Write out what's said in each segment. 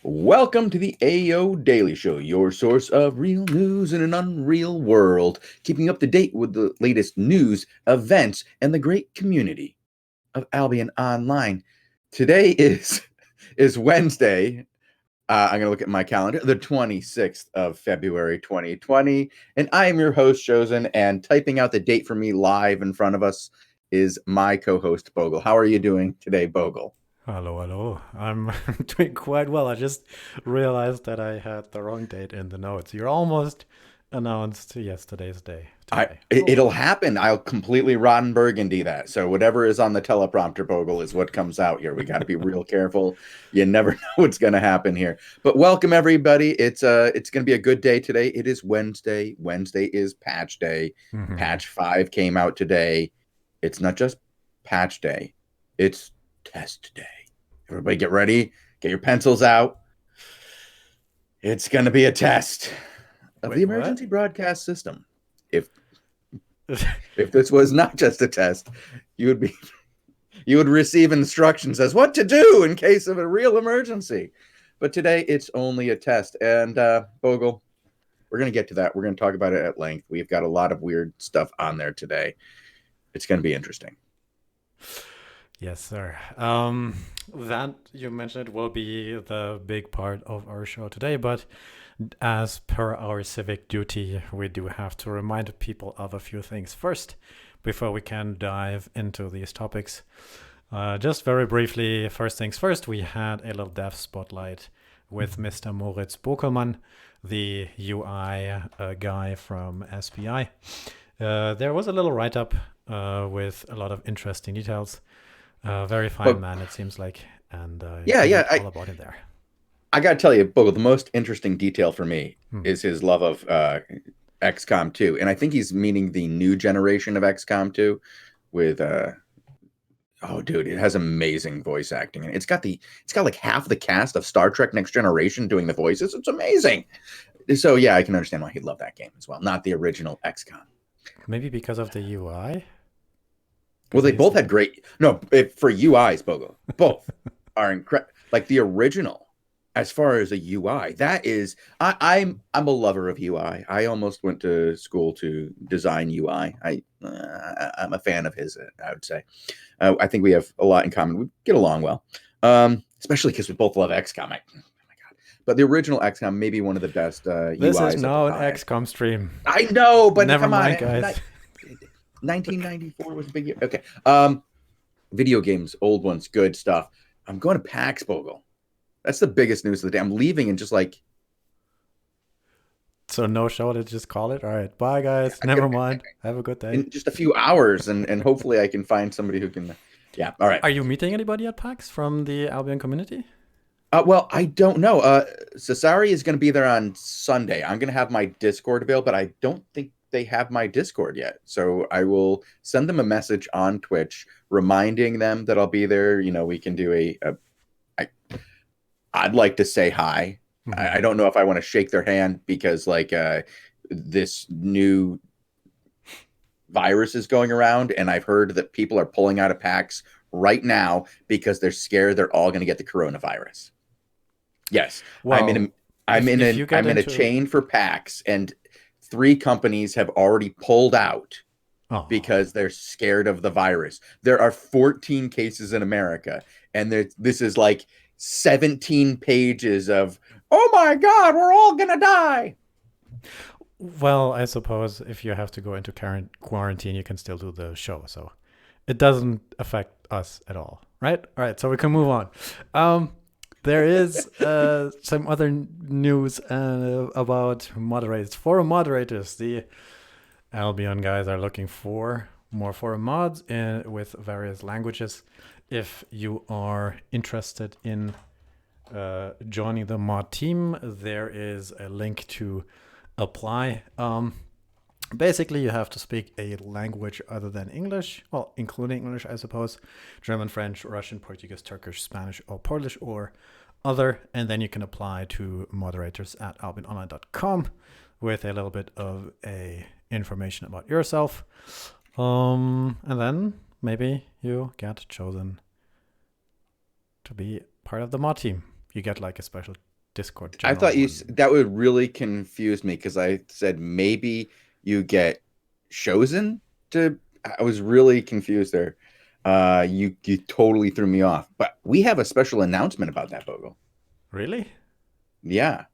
Welcome to the AO Daily Show, your source of real news in an unreal world, keeping up to date with the latest news, events, and the great community of Albion Online. Today is Wednesday. I'm going to look at my calendar, the 26th of February 2020, and I am your host, Shozen, and typing out the date for me live in front of us is my co-host, Bogul. How are you doing today, Bogul? Hello. I'm doing quite well. I just realized that I had the wrong date in the notes. You're almost announced yesterday's day today. It'll happen. I'll completely rotten burgundy that. So whatever is on the teleprompter, Bogle, is what comes out here. We got to be real careful. You never know what's going to happen here. But welcome everybody. It's going to be a good day today. It is Wednesday. Wednesday is patch day. Mhm. Patch 5 came out today. It's not just patch day. It's test day. Everybody get ready. Get your pencils out. It's going to be a test of the emergency broadcast system. If this was not just a test, you would receive instructions as what to do in case of a real emergency. But today it's only a test. And Bogle, we're going to get to that. We're going to talk about it at length. We've got a lot of weird stuff on there today. It's going to be interesting. Yes, sir. That you mentioned will be the big part of our show today, but as per our civic duty, we do have to remind people of a few things first before we can dive into these topics. Just very briefly, first things first, we had a little dev spotlight with Mr. Moritz Bokelmann, the UI guy from SPI. There was a little write-up with a lot of interesting details. Very fine man, it seems like, and all about him there. I got to tell you, Bogle, the most interesting detail for me is his love of XCOM 2, and I think he's meaning the new generation of XCOM 2 with oh dude, it has amazing voice acting, and it's got like half the cast of Star Trek Next Generation doing the voices. It's amazing. So yeah, I can understand why he'd love that game as well, not the original XCOM. Maybe because of the UI. Well, they both had great for UIs, Bogle. Both are incredible. Like the original, as far as a UI, that is, I'm a lover of UI. I almost went to school to design UI. I'm a fan of his. I would say. I think we have a lot in common. We get along well, especially because we both love XCOM. Oh my god! But the original XCOM may be one of the best UIs. This is now an XCOM stream. I know, but never come mind, on, guys. 1994 was a big year. Okay. Video games, old ones, good stuff. I'm going to PAX, Bogle. That's the biggest news of the day. I'm leaving and just like. So no show to just call it? All right. Bye, guys. Never mind. Have a good day. In just a few hours, and hopefully I can find somebody who can. Yeah. All right. Are you meeting anybody at PAX from the Albion community? Well, I don't know. Cesari is going to be there on Sunday. I'm going to have my Discord available, but I don't think they have my Discord yet. So I will send them a message on Twitch reminding them that I'll be there. You know, we can do I'd like to say hi. Mm-hmm. I don't know if I want to shake their hand because like this new virus is going around, and I've heard that people are pulling out of PAX right now because they're scared they're all going to get the coronavirus. Yes. Well, I'm in a chain for PAX, and 3 companies have already pulled out because they're scared of the virus. There are 14 cases in America, and this is like 17 pages of, oh my God, we're all going to die. Well, I suppose if you have to go into quarantine, you can still do the show. So it doesn't affect us at all, right? All right, so we can move on. There is some other news about moderators. Forum moderators. The Albion guys are looking for more forum mods with various languages. If you are interested in joining the mod team, there is a link to apply. Basically, you have to speak a language other than English, well, including English, I suppose, German, French, Russian, Portuguese, Turkish, Spanish, or Polish, or other, and then you can apply to moderators at albiononline.com with a little bit of information about yourself. And then maybe you get chosen to be part of the mod team. You get like a special Discord I general thought one. that would really confuse me because I said maybe you get Shozen to. I was really confused there. You totally threw me off. But we have a special announcement about that, Bogo. Really? Yeah,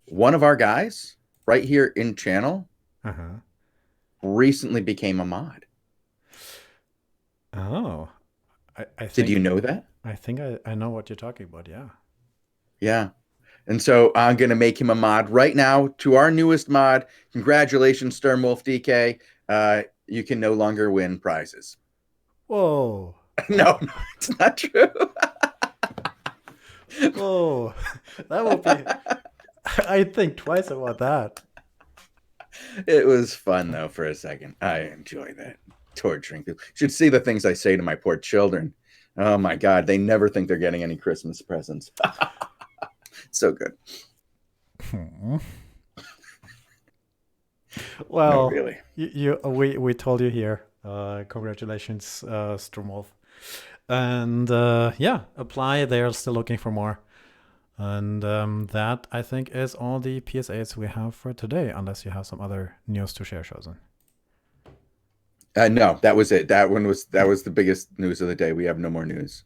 one of our guys right here in channel Uh-huh. recently became a mod. Oh, I Did you think know that? I know what you're talking about. Yeah. Yeah. And so I'm going to make him a mod right now to our newest mod. Congratulations, Sternwolf DK. You can no longer win prizes. Whoa. No, no, it's not true. Whoa. That would be. I think twice about that. It was fun, though, for a second. I enjoy that. Torturing people. You should see the things I say to my poor children. Oh, my God. They never think they're getting any Christmas presents. So good. Hmm. No, Well, really. we told you here. Congratulations, Stromwolf. And yeah, apply. They're still looking for more. And that, I think, is all the PSAs we have for today, unless you have some other news to share, Shozen. No, that was it. That was the biggest news of the day. We have no more news.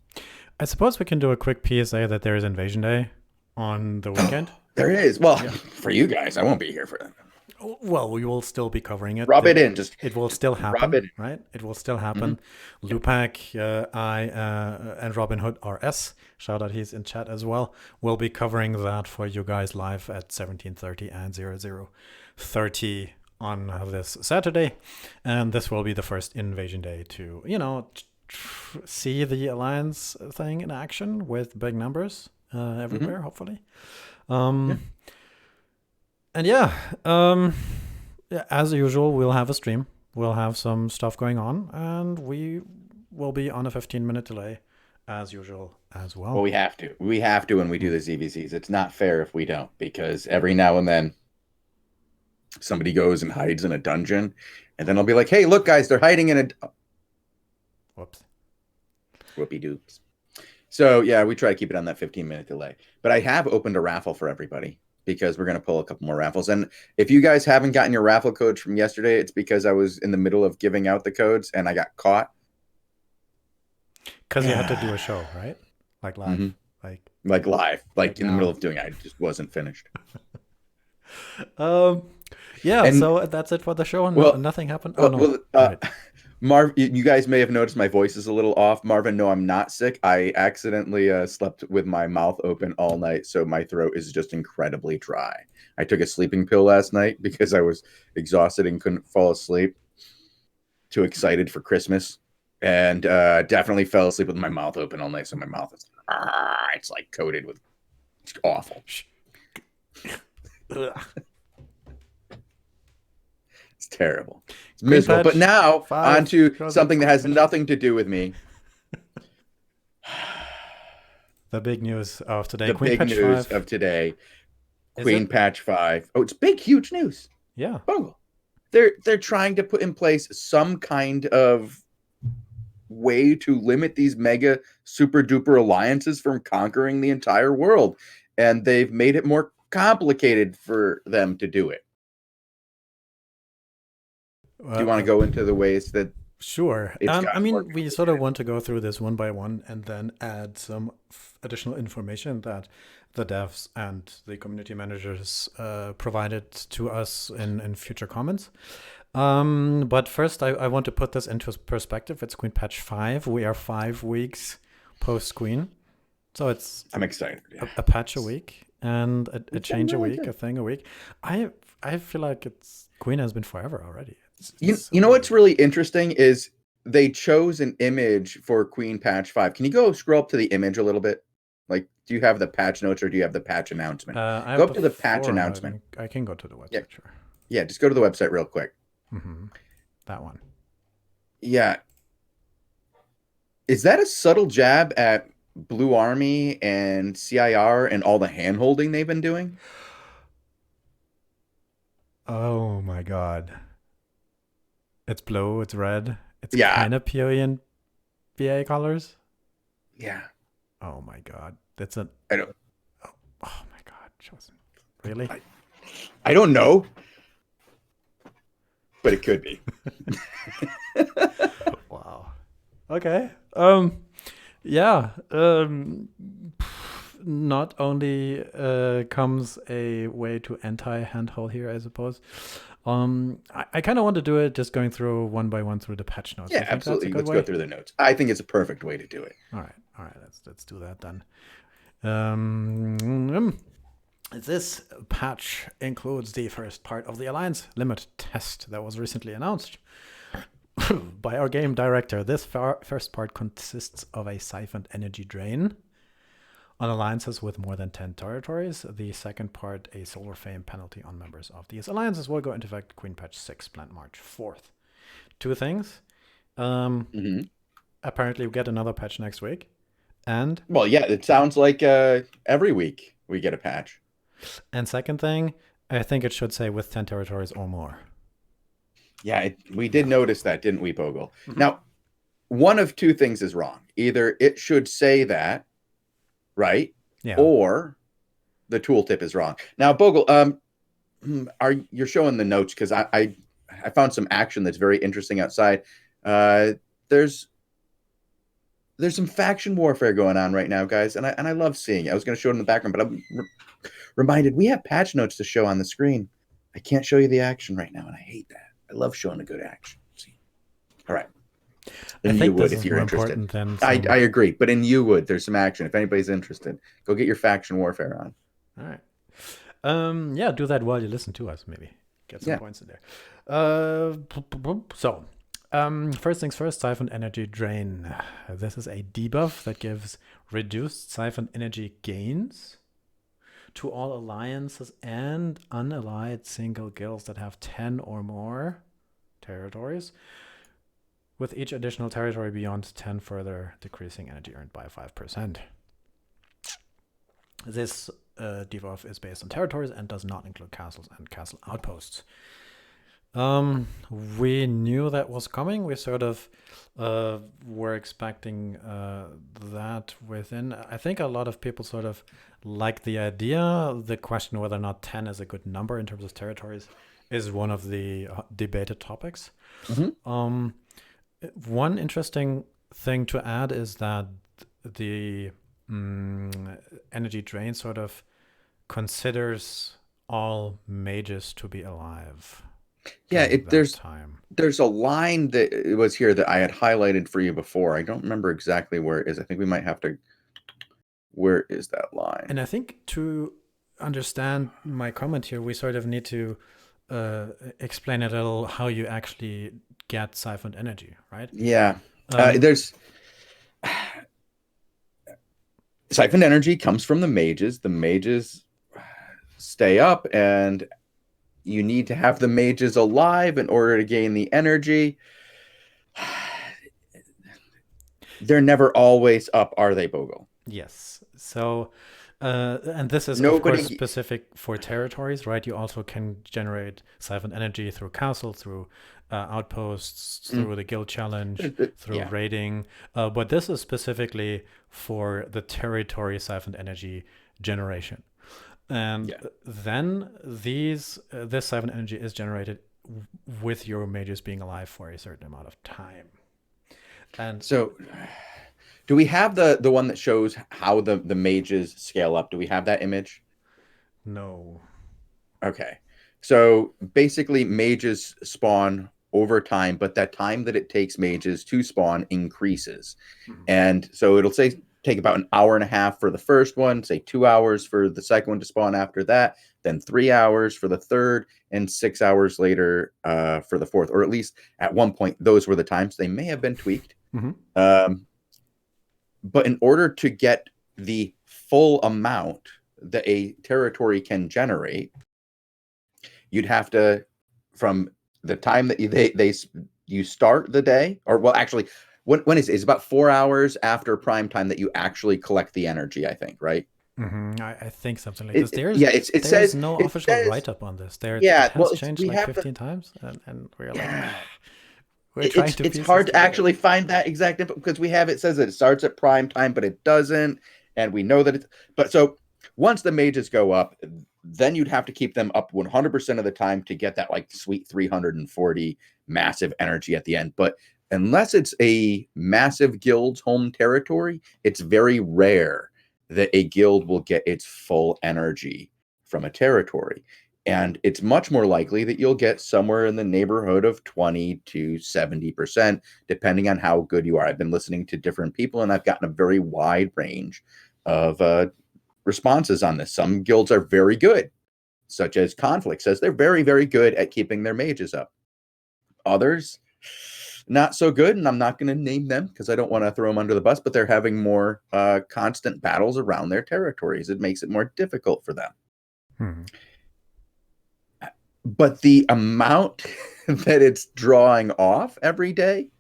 I suppose we can do a quick PSA that there is Invasion Day on the weekend. There is. Well, Yeah. for you guys, I won't be here for that. Well, we will still be covering it. Rub it in. It will still happen, rub it in. right? It will still happen. Lupac, I, and Robin Hood RS, shout out, he's in chat as well, will be covering that for you guys live at 17:30 and 00:30 on this Saturday. And this will be the first Invasion Day to, see the Alliance thing in action with big numbers everywhere, hopefully. And yeah, as usual, we'll have a stream. We'll have some stuff going on, and we will be on a 15-minute delay, as usual, as well. Well, we have to. We have to when we do the ZVCs. It's not fair if we don't, because every now and then somebody goes and hides in a dungeon, and then I'll be like, hey, look, guys, they're hiding in a... Whoops. Whoopie doops. So, yeah, we try to keep it on that 15-minute delay. But I have opened a raffle for everybody, because we're going to pull a couple more raffles. And if you guys haven't gotten your raffle codes from yesterday, it's because I was in the middle of giving out the codes and I got caught. Because you had to do a show, right? Like live. Like live. Like in the middle of doing it. I just wasn't finished. Yeah, and so that's it for the show. Nothing happened. Marv, you guys may have noticed my voice is a little off. Marvin, no, I'm not sick. I accidentally slept with my mouth open all night, so my throat is just incredibly dry. I took a sleeping pill last night because I was exhausted and couldn't fall asleep. Too excited for Christmas, and definitely fell asleep with my mouth open all night. So my mouth is it's like coated with. It's awful. It's terrible. It's miserable. But now on to something that has nothing to do with me. The big news of today. The big news of today. Queen Patch 5. Oh, it's big, huge news. Yeah. Oh, they're trying to put in place some kind of way to limit these mega super duper alliances from conquering the entire world. And they've made it more complicated for them to do it. Do you want to go into the ways that... Sure. I mean, we sort of want to go through this one by one and then add some additional information that the devs and the community managers provided to us in future comments. But first, I want to put this into perspective. It's Queen Patch 5. We are 5 weeks post-Queen. So it's... I'm excited. Yeah. A patch a week and a change a week, a thing a week. I feel like Queen has been forever already. You know what's really interesting is they chose an image for Queen Patch 5. Can you go scroll up to the image a little bit? Like, do you have the patch notes or do you have the patch announcement? Go up to the patch announcement. I can go to the website, sure. Yeah, just go to the website real quick. That one. Yeah. Is that a subtle jab at Blue Army and CIR and all the hand-holding they've been doing? Oh, my God. It's blue, it's red. It's kind of PoE and BA colors. Yeah. Oh my God. I don't. Oh my God, Chosen. Really? I don't know, but it could be. Wow. Okay. Yeah. Not only comes a way to anti-handhold here, I suppose. I kind of want to do it just going through one by one through the patch notes. Yeah, You think that's a absolutely. good Let's way? go through the notes. I think it's a perfect way to do it. All right. Let's do that then. This patch includes the first part of the Alliance Limit test that was recently announced by our game director. This first part consists of a siphoned energy drain on alliances with more than 10 territories. The second part, a solar fame penalty on members of these alliances, will go into effect Queen Patch 6, planned March 4th. Two things. Apparently, we get another patch next week. And well, yeah, it sounds like every week we get a patch. And second thing, I think it should say with 10 territories or more. Yeah, we did notice that, didn't we, Bogul? Now, one of two things is wrong. Either it should say that, right? Yeah. Or the tooltip is wrong. Now, Bogul, you're showing the notes because I found some action that's very interesting outside. There's some faction warfare going on right now, guys, and I love seeing it. I was going to show it in the background, but I'm reminded we have patch notes to show on the screen. I can't show you the action right now, and I hate that. I love showing a good action. See? All right. In I think Wood, this if is you're more interested. important than I agree, but in Wood, there's some action. If anybody's interested, go get your faction warfare on. All right. Yeah, do that while you listen to us, maybe. Get some points in there. First things first, siphoned energy drain. This is a debuff that gives reduced siphoned energy gains to all alliances and unallied single guilds that have 10 or more territories, with each additional territory beyond 10 further decreasing energy earned by 5%. This debuff is based on territories and does not include castles and castle outposts. We knew that was coming. We sort of were expecting that within. I think a lot of people sort of like the idea. The question whether or not 10 is a good number in terms of territories is one of the debated topics. One interesting thing to add is that the energy drain sort of considers all mages to be alive. Yeah, there's a line that was here that I had highlighted for you before. I don't remember exactly where it is. I think we might have to. Where is that line? And I think to understand my comment here, we sort of need to explain a little how you actually get siphoned energy, right? Yeah, there's siphoned energy comes from the mages. The mages stay up, and you need to have the mages alive in order to gain the energy. They're never always up, are they, Bogul? Yes. So, and this is of course specific for territories, right? You also can generate siphoned energy through castle, through outposts, through the guild challenge, through raiding. But this is specifically for the territory siphoned energy generation. And then this siphoned energy is generated with your mages being alive for a certain amount of time. And so, do we have the one that shows how the mages scale up? Do we have that image? No. Okay. So basically, mages spawn over time, but that time that it takes mages to spawn increases. And so it'll say take about an hour and a half for the first one, say 2 hours for the second one to spawn after that, then 3 hours for the third, and 6 hours later for the fourth. Or at least at one point, those were the times. They may have been tweaked. But in order to get the full amount that a territory can generate, you'd have to, from the time that you start the day, or well, actually, when is it? It's about 4 hours after prime time that you actually collect the energy, I think, right? I think something like this. It says says no official write-up on this. It has changed like 15 times, and we're like, it's hard to actually find that exact info because it says that it starts at prime time, but it doesn't, and we know that it's. But so Once the mages go up, then you'd have to keep them up 100% of the time to get that like sweet 340 massive energy at the end. But unless it's a massive guild's home territory, it's very rare that a guild will get its full energy from a territory. And it's much more likely that you'll get somewhere in the neighborhood of 20 to 70%, depending on how good you are. I've been listening to different people, and I've gotten a very wide range of responses on this. Some guilds are very good, such as Conflict says they're very, very good at keeping their mages up. Others, not so good, and I'm not going to name them because I don't want to throw them under the bus, but they're having more constant battles around their territories. It makes it more difficult for them. But the amount that it's drawing off every day,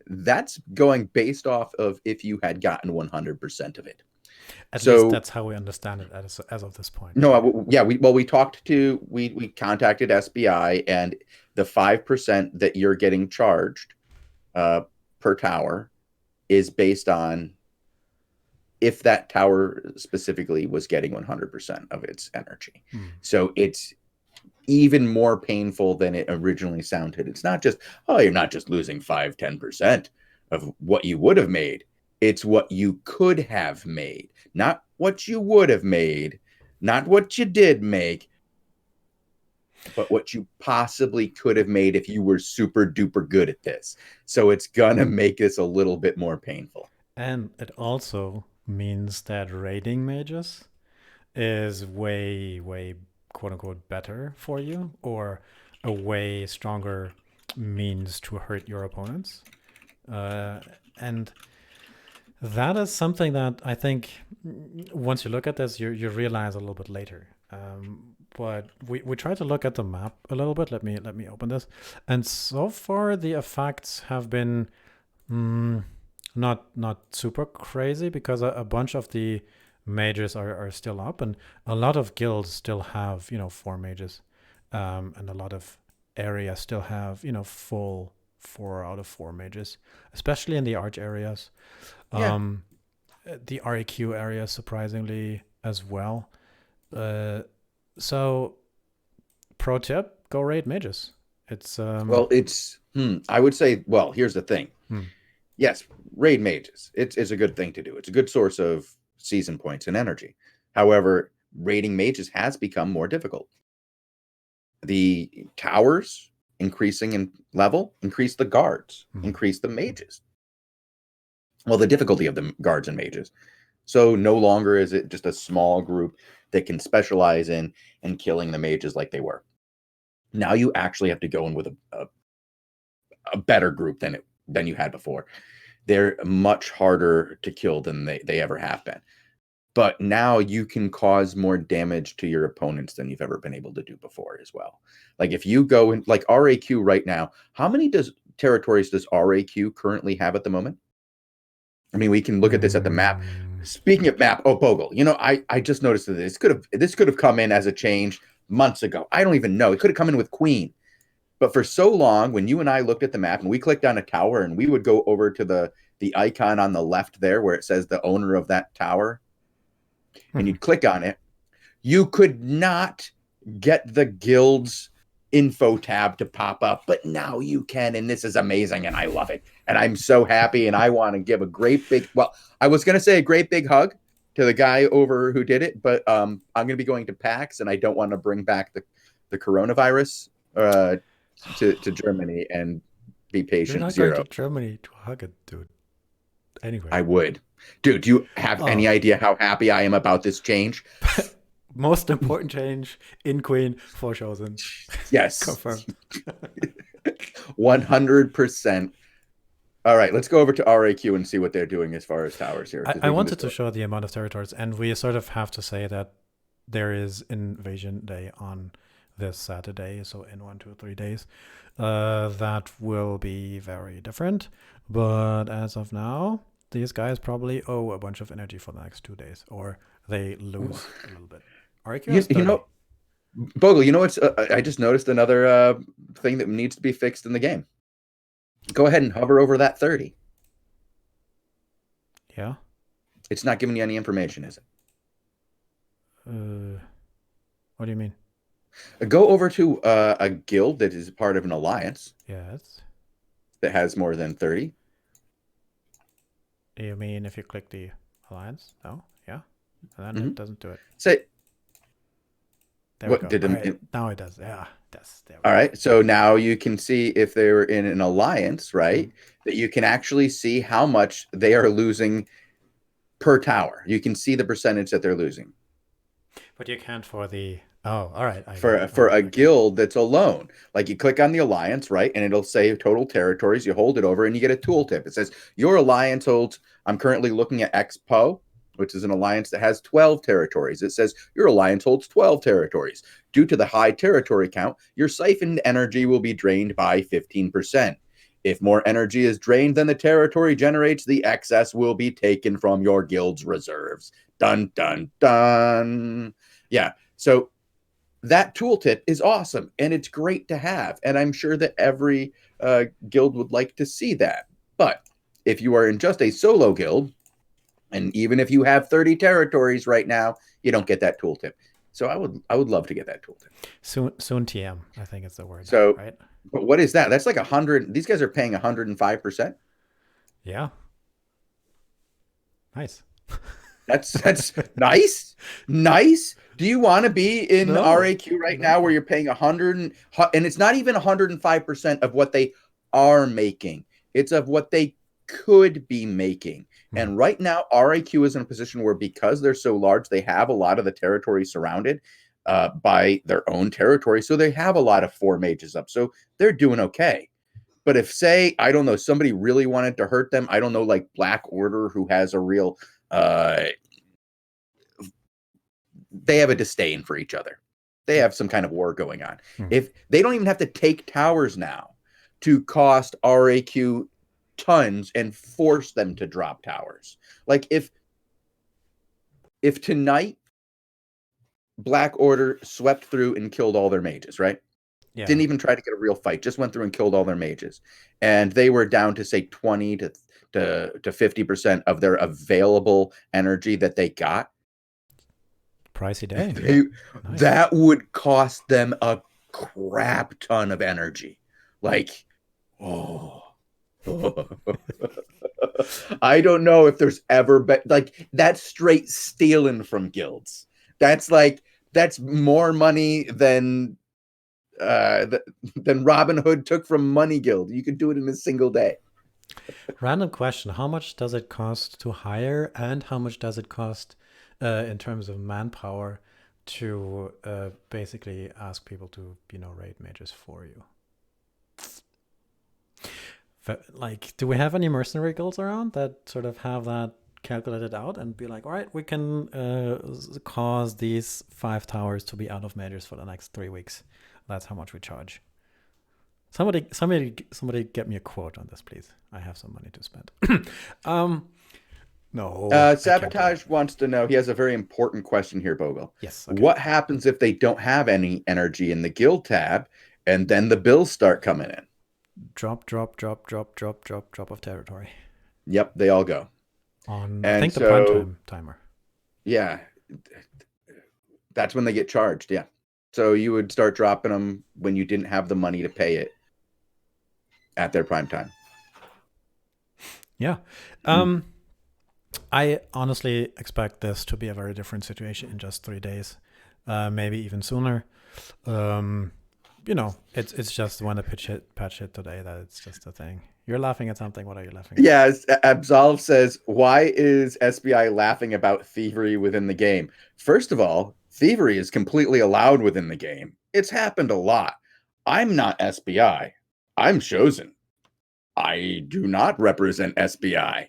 that's going based off of if you had gotten 100% of it. At least that's how we understand it as of this point. No, yeah, we contacted SBI, and the 5% that you're getting charged per tower is based on if that tower specifically was getting 100% of its energy. So it's even more painful than it originally sounded. It's not just, oh, you're not just losing 5-10% of what you would have made. It's what you could have made, not what you would have made, not what you did make, but what you possibly could have made if you were super duper good at this. So it's gonna make this a little bit more painful. And it also means that raiding mages is way, way, quote unquote, better for you, or a way stronger means to hurt your opponents. And that is something that I think once you look at this, you realize a little bit later. But we try to look at the map a little bit. Let me open this. And so far, the effects have been not super crazy, because a bunch of the mages are still up, and a lot of guilds still have 4 mages, and a lot of areas still have full 4 out of 4 mages, especially in the arch areas. The RAQ area, surprisingly, as well. So pro tip, go raid mages. It's I would say, well, here's the thing. Yes, raid mages. It's a good thing to do. It's a good source of season points and energy. However, raiding mages has become more difficult. The towers increasing in level increase the guards, increase the mages. Well, the difficulty of the guards and mages. So no longer is it just a small group that can specialize in and killing the mages like they were. Now you actually have to go in with a better group than you had before. They're much harder to kill than they ever have been. But now you can cause more damage to your opponents than you've ever been able to do before as well. Like if you go in, like RAQ right now, how many territories does RAQ currently have at the moment? I mean, we can look at this at the map. Speaking of map, Bogul, I just noticed that this could have come in as a change months ago. I don't even know. It could have come in with Queen. But for so long, when you and I looked at the map and we clicked on a tower and we would go over to the icon on the left there where it says the owner of that tower, and you'd click on it, you could not get the guild's info tab to pop up, but now you can, and this is amazing, and I love it, and I'm so happy, and I want to give a great big, well, I was going to say a great big hug to the guy over who did it, but I'm going to be going to PAX, and I don't want to bring back the coronavirus to Germany and be patient. You're not zero. going to Germany to hug it, dude. Anyway, I would. Dude, do you have any idea how happy I am about this change? Most important change in Queen for Shozen. Yes. Confirmed. 100%. All right, let's go over to RAQ and see what they're doing as far as towers here. I wanted to show the amount of territories, and we sort of have to say that there is Invasion Day on this Saturday, so in 1, 2, 3 days. That will be very different, but as of now, these guys probably owe a bunch of energy for the next 2 days, or they lose a little bit. Bogul, I just noticed another thing that needs to be fixed in the game. Go ahead and hover over that 30. Yeah. It's not giving you any information, is it? What do you mean? Go over to a guild that is part of an alliance Yes. that has more than 30. You mean if you click the alliance? No? Yeah? And then it doesn't do it. Say, There what we go. did All right. Now it does. Yeah, it does. There we all go. right. So now you can see if they're in an alliance, right? That you can actually see how much they are losing per tower. You can see the percentage that they're losing. But you can't for the... Oh, all right. For a guild that's alone. Like you click on the alliance, right? And it'll say total territories. You hold it over and you get a tooltip. It says your alliance holds, I'm currently looking at Expo, which is an alliance that has 12 territories. It says your alliance holds 12 territories. Due to the high territory count, your siphoned energy will be drained by 15%. If more energy is drained than the territory generates, the excess will be taken from your guild's reserves. Dun, dun, dun. Yeah. So that tooltip is awesome and it's great to have. And I'm sure that every guild would like to see that. But if you are in just a solo guild, and even if you have 30 territories right now, you don't get that tooltip. So I would love to get that tooltip. Soon TM, I think is the word. So, right? But what is that? That's like 100. These guys are paying 105%. Yeah. Nice. That's nice. Nice. Do you want to be in RAQ right now where you're paying 100 and it's not even 105% of what they are making. It's of what they could be making. And right now, RAQ is in a position where because they're so large, they have a lot of the territory surrounded by their own territory. So they have a lot of 4 mages up. So they're doing okay. But if, say, I don't know, somebody really wanted to hurt them, I don't know, like Black Order, who has a real, they have a disdain for each other. They have some kind of war going on. If they don't even have to take towers now to cost RAQ tons and force them to drop towers. Like if tonight Black Order swept through and killed all their mages, right? Yeah. Didn't even try to get a real fight, just went through and killed all their mages. And they were down to say 20 to 50% of their available energy that they got. Pricey day. Nice. That would cost them a crap ton of energy. Like, I don't know if there's ever been like that's straight stealing from guilds. That's more money than Robin Hood took from Money Guild. You could do it in a single day. Random question: how much does it cost to hire, and how much does it cost in terms of manpower to basically ask people to raid mages for you? Like, do we have any mercenary guilds around that sort of have that calculated out and be like, all right, we can cause these 5 towers to be out of mages for the next 3 weeks. That's how much we charge. Somebody get me a quote on this, please. I have some money to spend. No. Sabotage wants to know, he has a very important question here, Bogul. Yes. Okay. What happens if they don't have any energy in the guild tab and then the bills start coming in? Drop of territory. Yep, they all go. I think the prime time timer. Yeah. That's when they get charged, yeah. So you would start dropping them when you didn't have the money to pay it at their prime time. Yeah. I honestly expect this to be a very different situation in just 3 days, maybe even sooner. It's just when a patch hit today that it's just a thing. You're laughing at something. What are you laughing at? Yes, Absolve says, why is SBI laughing about thievery within the game? First of all, thievery is completely allowed within the game. It's happened a lot. I'm not SBI. I'm Shozen. I do not represent SBI.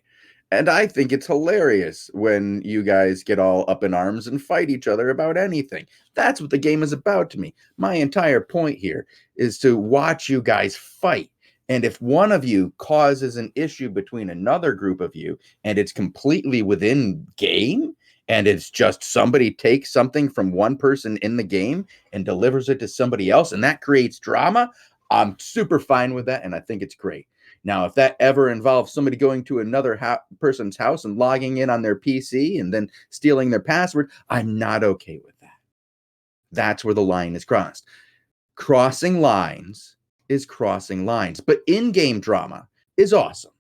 And I think it's hilarious when you guys get all up in arms and fight each other about anything. That's what the game is about to me. My entire point here is to watch you guys fight. And if one of you causes an issue between another group of you and it's completely within game and it's just somebody takes something from one person in the game and delivers it to somebody else and that creates drama, I'm super fine with that and I think it's great. Now, if that ever involves somebody going to another person's house and logging in on their PC and then stealing their password, I'm not okay with that. That's where the line is crossed. Crossing lines is crossing lines, but in-game drama is awesome.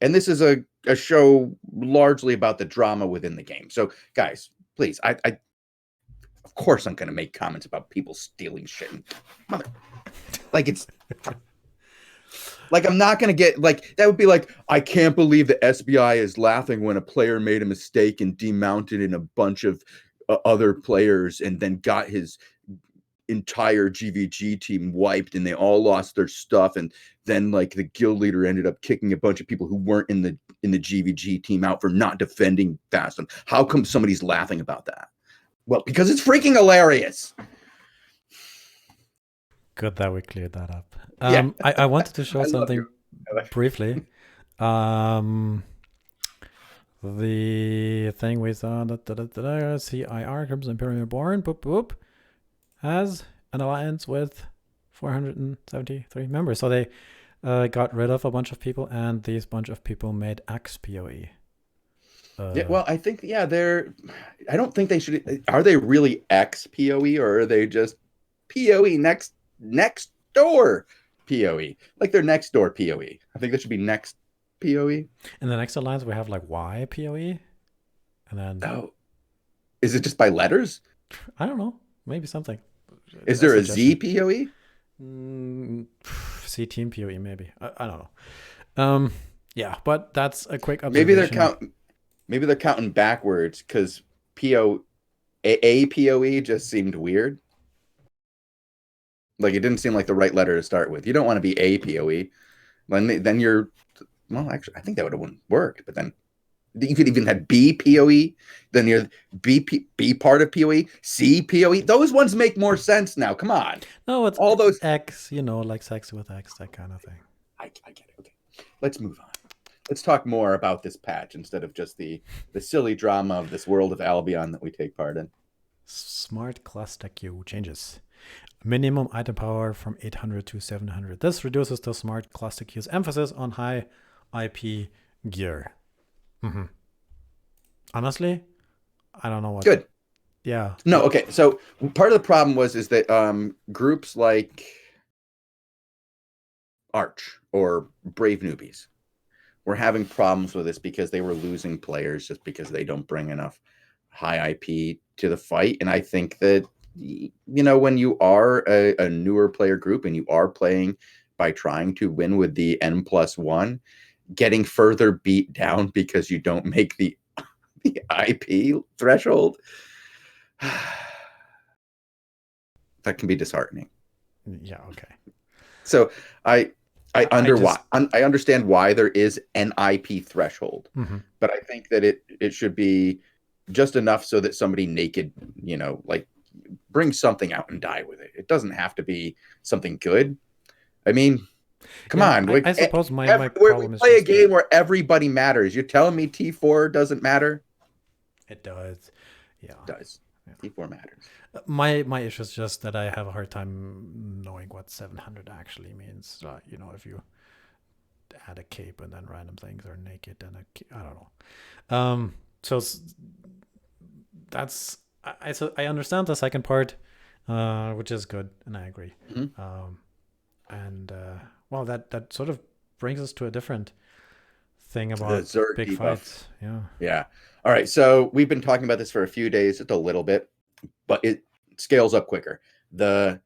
And this is a show largely about the drama within the game. So, guys, please, I of course I'm going to make comments about people stealing shit. Like, it's like, I'm not going to get like, that would be like, I can't believe the SBI is laughing when a player made a mistake and demounted in a bunch of other players and then got his entire GVG team wiped and they all lost their stuff, and then like the guild leader ended up kicking a bunch of people who weren't in the GVG team out for not defending fast enough. How come somebody's laughing about that? Well, because it's freaking hilarious. Good that we cleared that up. Yeah. I wanted to show something briefly. The thing we saw, CIR, Crimson Imperium Reborn, boop, boop, has an alliance with 473 members. So they got rid of a bunch of people, and these bunch of people made X PoE. Yeah, well, I think, I don't think they should. Are they really X PoE, or are they just PoE next door PoE? Like they're next door PoE. I think that should be next PoE. In the next alliance, we have like Y PoE. And then. Oh. Is it just by letters? I don't know. Maybe something. Is there a Z PoE? C Team PoE, maybe. I don't know. Yeah, but that's a quick observation. Maybe they're counting backwards, because A PoE just seemed weird. Like, it didn't seem like the right letter to start with. You don't want to be A PoE. Then you're, well, actually, I think that would have worked. But then you could even have B PoE. Then you're B part of PoE, C PoE. Those ones make more sense now. Come on. No, it's all those X. Like sex with X, that kind of thing. I get it. Okay, let's move on. Let's talk more about this patch instead of just the silly drama of this world of Albion that we take part in. Smart cluster queue changes. Minimum item power from 800 to 700. This reduces the smart cluster queue's emphasis on high IP gear. Honestly, I don't know what. Good. Yeah. No, okay. So part of the problem is that groups like Arch or Brave Newbies were having problems with this because they were losing players just because they don't bring enough high IP to the fight. And I think that, when you are a newer player group and you are playing by trying to win with the N+1, getting further beat down because you don't make the IP threshold, that can be disheartening. Yeah, okay. So I understand why there is an IP threshold, but I think that it should be just enough so that somebody naked, like, bring something out and die with it. It doesn't have to be something good. I mean, come on. I suppose my problem is play a game where everybody matters. You're telling me T4 doesn't matter? It does. Yeah. It does. Yeah. T4 matters. My issue is just that I have a hard time knowing what 700 actually means. If you add a cape and then random things are naked, and I don't know. So that's I understand the second part, which is good, and I agree. Well, that sort of brings us to a different thing about big fights. Yeah. All right. So we've been talking about this for a few days, just a little bit, but it scales up quicker. The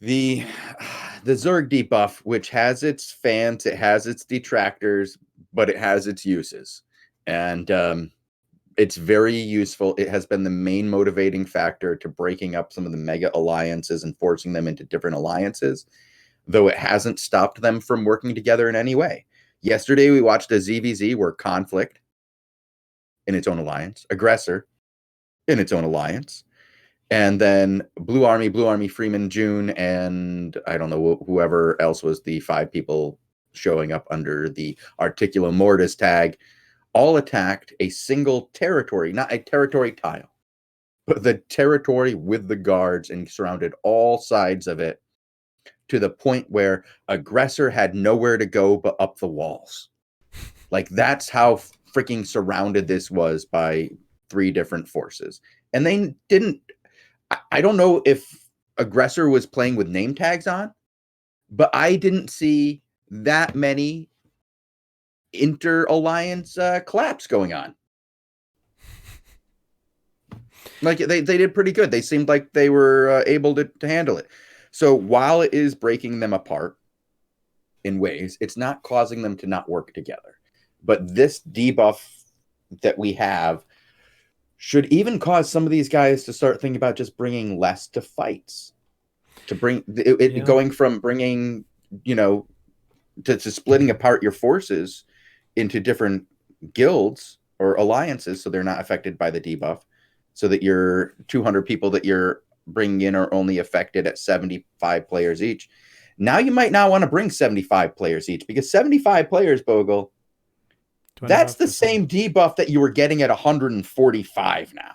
Zerg debuff, which has its fans, it has its detractors, but it has its uses, and it's very useful. It has been the main motivating factor to breaking up some of the mega alliances and forcing them into different alliances, though it hasn't stopped them from working together in any way. Yesterday, we watched a ZVZ where Conflict in its own alliance, Aggressor in its own alliance, and then Blue Army, Freeman, June, and I don't know, whoever else was the 5 people showing up under the Articulo Mortis tag, all attacked a single territory, not a territory tile, but the territory with the guards, and surrounded all sides of it to the point where aggressor had nowhere to go but up the walls. Like, that's how freaking surrounded this was by 3 different forces. And they didn't, I don't know if aggressor was playing with name tags on, but I didn't see that many inter-alliance collapse going on. Like, they did pretty good. They seemed like they were able to handle it. So while it is breaking them apart in ways, it's not causing them to not work together. But this debuff that we have should even cause some of these guys to start thinking about just bringing less to fights. To bring it going from bringing, to splitting apart your forces into different guilds or alliances so they're not affected by the debuff, so that your 200 people that you're bringing in are only affected at 75 players each. Now you might not want to bring 75 players each, because 75 players, Bogul, that's the same debuff that you were getting at 145 now.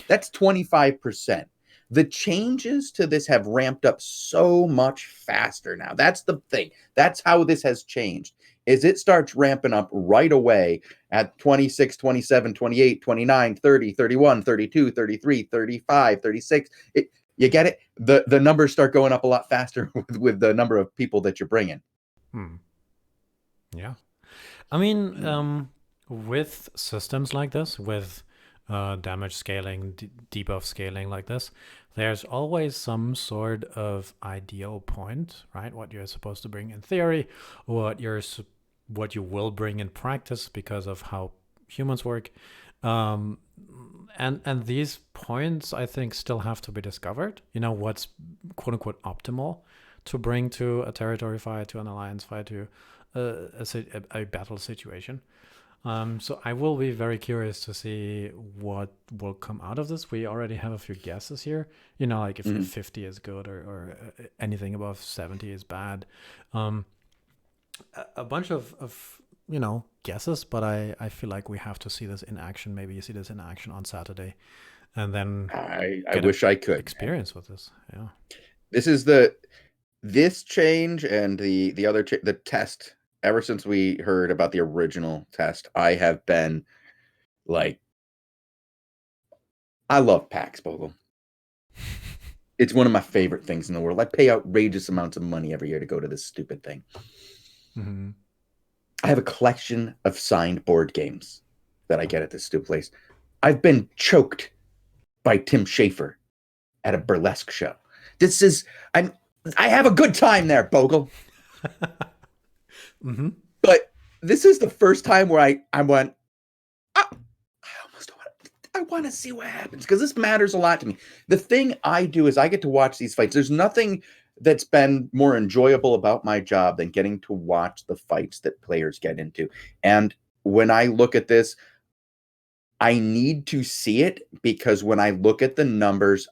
That's 25%. The changes to this have ramped up so much faster now. That's the thing. That's how this has changed, is it starts ramping up right away at 26, 27, 28, 29, 30, 31, 32, 33, 35, 36. You get it? The numbers start going up a lot faster with the number of people that you're bringing. Yeah. I mean, with systems like this, with damage scaling, debuff scaling like this, there's always some sort of ideal point, right? What you're supposed to bring in theory, what you will bring in practice because of how humans work. And these points, I think, still have to be discovered. What's quote unquote optimal to bring to a territory fight, to an alliance fight, to a battle situation. So I will be very curious to see what will come out of this. We already have a few guesses here. Like if 50 is good or anything above 70 is bad. A bunch of guesses, but I feel like we have to see this in action. Maybe you see this in action on Saturday, and then I wish I could experience with this. Yeah, this is this change and the other the test. Ever since we heard about the original test, I have been like, I love PAX, Bogul. It's one of my favorite things in the world. I pay outrageous amounts of money every year to go to this stupid thing. Mm-hmm. I have a collection of signed board games that I get at this stupid place. I've been choked by Tim Schafer at a burlesque show. I have a good time there, Bogul. Mm-hmm. But this is the first time where I went, I want to see what happens, because this matters a lot to me. The thing I do is I get to watch these fights. There's nothing that's been more enjoyable about my job than getting to watch the fights that players get into. And when I look at this, I need to see it, because when I look at the numbers,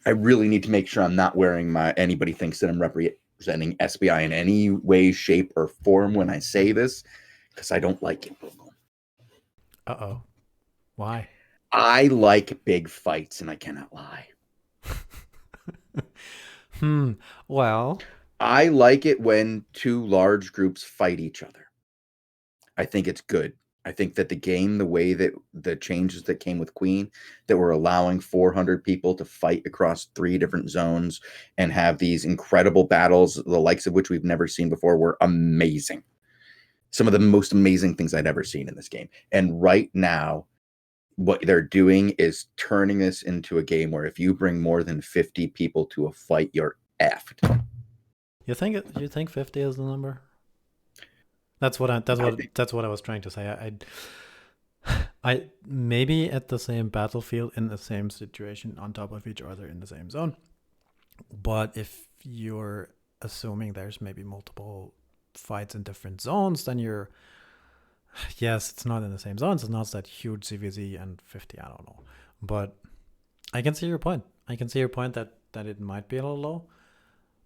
I really need to make sure I'm not wearing anybody thinks that I'm representing SBI in any way, shape, or form when I say this, because I don't like it. Uh-oh. Why? I like big fights, and I cannot lie. Well, I like it when 2 large groups fight each other. I think it's good. I think that the game, the way that the changes that came with Queen, that were allowing 400 people to fight across 3 different zones and have these incredible battles, the likes of which we've never seen before, were amazing. Some of the most amazing things I'd ever seen in this game. And right now, what they're doing is turning this into a game where if you bring more than 50 people to a fight, you're effed. You think 50 is the number? That's what I was trying to say. I maybe at the same battlefield, in the same situation, on top of each other in the same zone. But if you're assuming there's maybe multiple fights in different zones, then yes, it's not in the same zones. It's not that huge CVZ and 50. I don't know, but I can see your point. I can see your point that it might be a little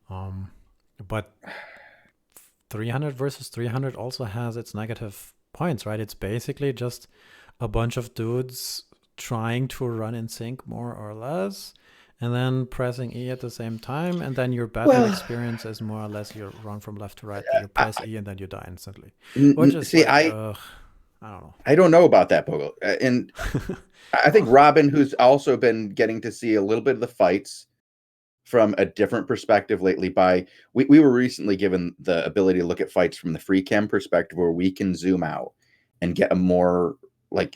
low. But 300 versus 300 also has its negative points, right? It's basically just a bunch of dudes trying to run in sync more or less, and then pressing E at the same time, and then your battle Well, experience is more or less you run from left to right, you press E and then you die instantly. Which is see, like, ugh, I don't I don't know about that, Bogle. And know. I think Well, Robin, who's also been getting to see a little bit of the fights from a different perspective lately, we were recently given the ability to look at fights from the free cam perspective, where we can zoom out and get a more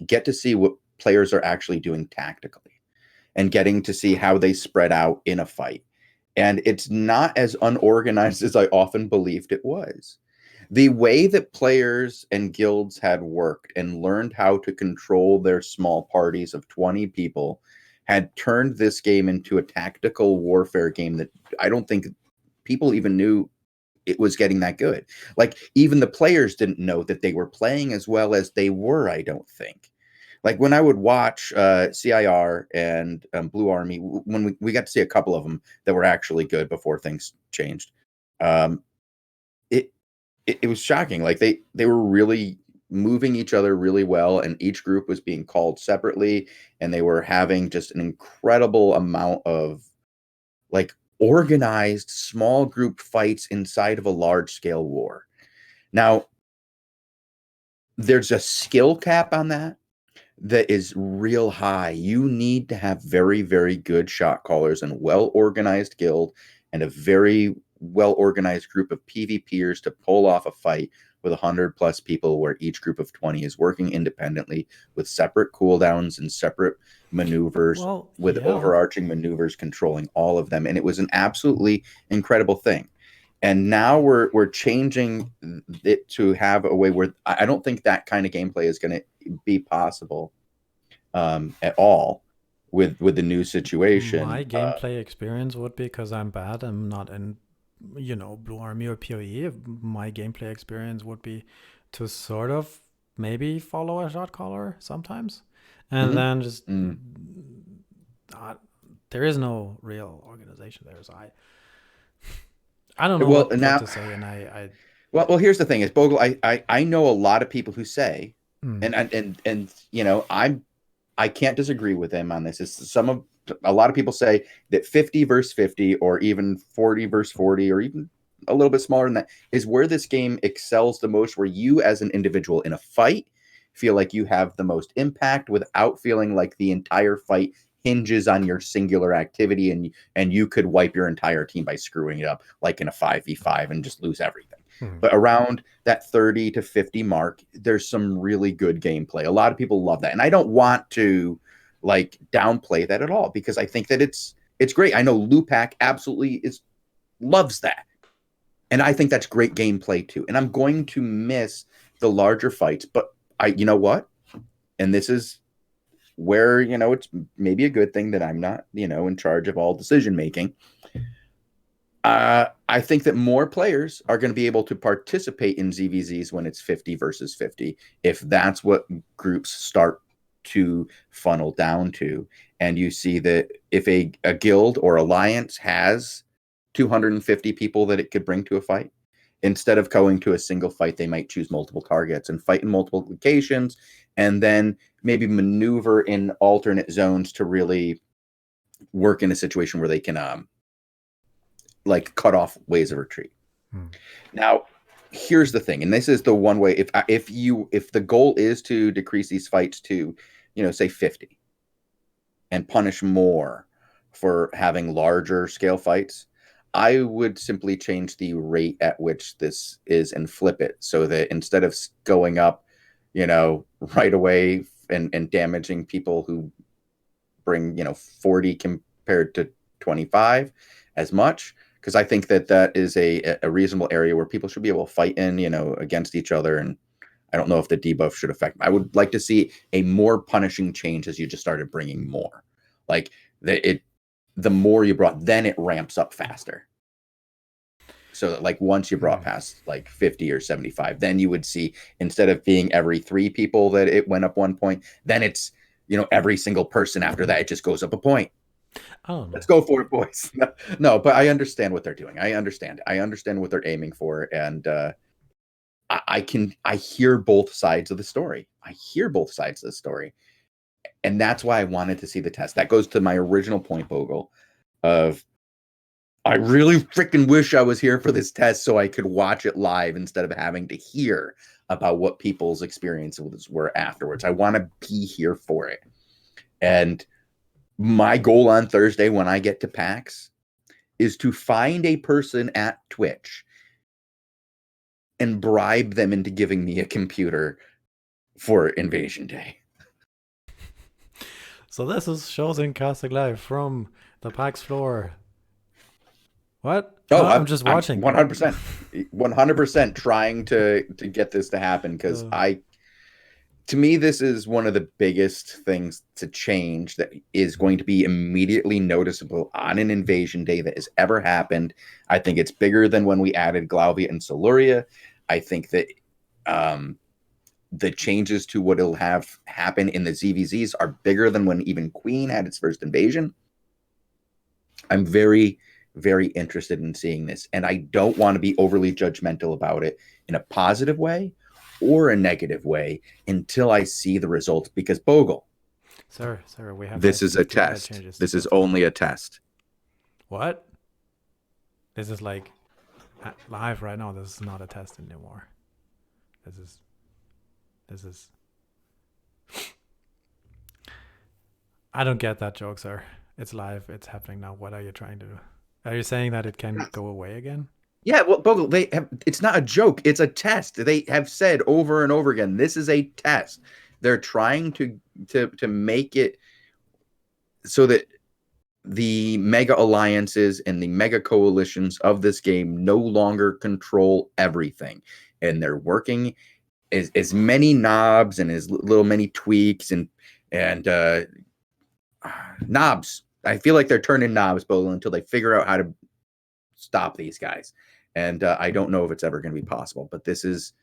get to see what players are actually doing tactically, and getting to see how they spread out in a fight. And it's not as unorganized as I often believed it was. The way that players and guilds had worked and learned how to control their small parties of 20 people had turned this game into a tactical warfare game that I don't think people even knew it was getting that good. Like, even the players didn't know that they were playing as well as they were, I don't think. Like, when I would watch CIR and Blue Army, when we got to see a couple of them that were actually good before things changed, um, it, it was shocking. Like, they were really moving each other really well, and each group was being called separately, and they were having just an incredible amount of like organized small group fights inside of a large scale war. Now, there's a skill cap on that is real high. You need to have very, very good shot callers and well organized guild and a very well organized group of PvPers to pull off a fight with 100 plus people, where each group of 20 is working independently with separate cooldowns and separate maneuvers, well, with yeah. overarching maneuvers controlling all of them. And it was an absolutely incredible thing. And now we're changing it to have a way where I don't think that kind of gameplay is going to be possible at all with the new My situation. gameplay experience would be, because I'm bad, I'm not in, Blue Army or PoE. My gameplay experience would be to sort of maybe follow a shot caller sometimes, and Mhm. then just Mm. uh, there is no real organization there. So I don't know Well, what now, to say, and I here's the thing: is Bogle. I know a lot of people who say, mm, and I can't disagree with them on this. Is a lot of people say that 50 versus 50, or even 40 versus 40, or even a little bit smaller than that, is where this game excels the most, where you as an individual in a fight feel like you have the most impact without feeling like the entire fight hinges on your singular activity, and you could wipe your entire team by screwing it up, like in a 5v5, and just lose everything. mm, But around that 30 to 50 mark, there's some really good gameplay. A lot of people love that. And I don't want to downplay that at all, because I think that it's great. I know Lupac absolutely loves that. And I think that's great gameplay too. And I'm going to miss the larger fights, but you know what? And this is where, it's maybe a good thing that I'm not, in charge of all decision making. I think that more players are going to be able to participate in ZVZs when it's 50 versus 50, if that's what groups start to funnel down to. And you see that if a guild or alliance has 250 people that it could bring to a fight, instead of going to a single fight, they might choose multiple targets and fight in multiple locations, and then maybe maneuver in alternate zones to really work in a situation where they can cut off ways of retreat. mm. Now, here's the thing, and this is the one way: if the goal is to decrease these fights to, say 50, and punish more for having larger scale fights, I would simply change the rate at which this is and flip it, so that instead of going up, right away, and damaging people who bring 40 compared to 25 as much, because I think that is a reasonable area where people should be able to fight in, against each other. And I don't know if the debuff should affect. I would like to see a more punishing change as you just started bringing more. Like, the more you brought, then it ramps up faster. So that, like, once you brought Mm. past like 50 or 75, then you would see, instead of being every 3 people that it went up 1 point, then it's, every single person after that, it just goes up a point. I don't Let's know. go for it, boys. No, but I understand what they're doing. I understand what they're aiming for. And I hear both sides of the story. I hear both sides of the story. And that's why I wanted to see the test. That goes to my original point, Bogul, of I really freaking wish I was here for this test so I could watch it live instead of having to hear about what people's experiences were afterwards. I want to be here for it. And my goal on Thursday when I get to PAX is to find a person at Twitch and bribe them into giving me a computer for Invasion Day. So this is Shozen casting live from the PAX floor. What? Oh, I'm just watching. 100%. 100% trying to get this to happen because to me, this is one of the biggest things to change that is going to be immediately noticeable on an Invasion Day that has ever happened. I think it's bigger than when we added Glauvia and Siluria. I think that the changes to what will have happen in the ZVZs are bigger than when even Queen had its first invasion. I'm very, very interested in seeing this, and I don't want to be overly judgmental about it in a positive way or a negative way until I see the results. Because Bogul, sir, we have this is a test. This is only a test. What? This is like live right now. This is not a test anymore. This is. I don't get that joke, sir. It's live. It's happening now. What are you trying to do? Are you saying that it can go away again? Yeah, well, Bogul, it's not a joke. It's a test. They have said over and over again, this is a test. They're trying to make it so that the mega alliances and the mega coalitions of this game no longer control everything. And they're working as many knobs and as little many tweaks and knobs. I feel like they're turning knobs, Bogul, until they figure out how to stop these guys. And I don't know if it's ever going to be possible, but this is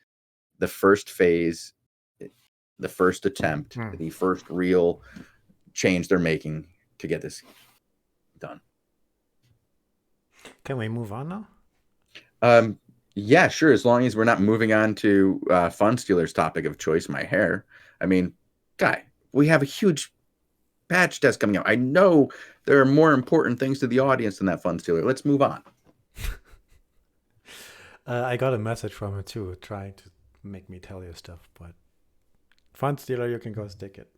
the first phase, the first attempt, the first real change they're making to get this done. Can we move on now? Yeah, sure. As long as we're not moving on to Fun Stealer's topic of choice, my hair. I mean, guy, we have a huge patch test coming out. I know there are more important things to the audience than that Fun Stealer. Let's move on. I got a message from him too, trying to make me tell you stuff, but Fun Stealer, you can go stick it.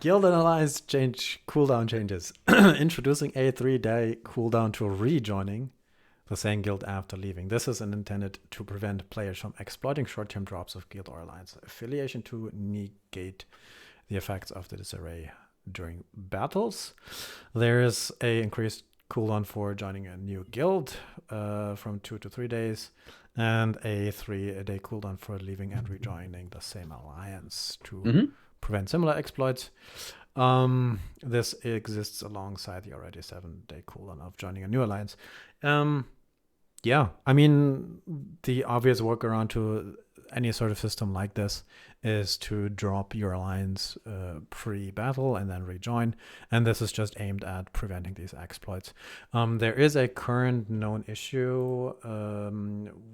Guild and Alliance cooldown changes. Introducing a 3-day cooldown to rejoining the same guild after leaving. This is intended to prevent players from exploiting short-term drops of guild or alliance affiliation to negate the effects of the disarray during battles. There is a increased cooldown for joining a new guild from 2 to 3 days, and a 3-day cooldown for leaving and rejoining the same alliance to prevent similar exploits. This exists alongside the already 7-day cooldown of joining a new alliance. Yeah, I mean, the obvious workaround to any sort of system like this is to drop your alliance pre-battle and then rejoin, and this is just aimed at preventing these exploits. There is a current known issue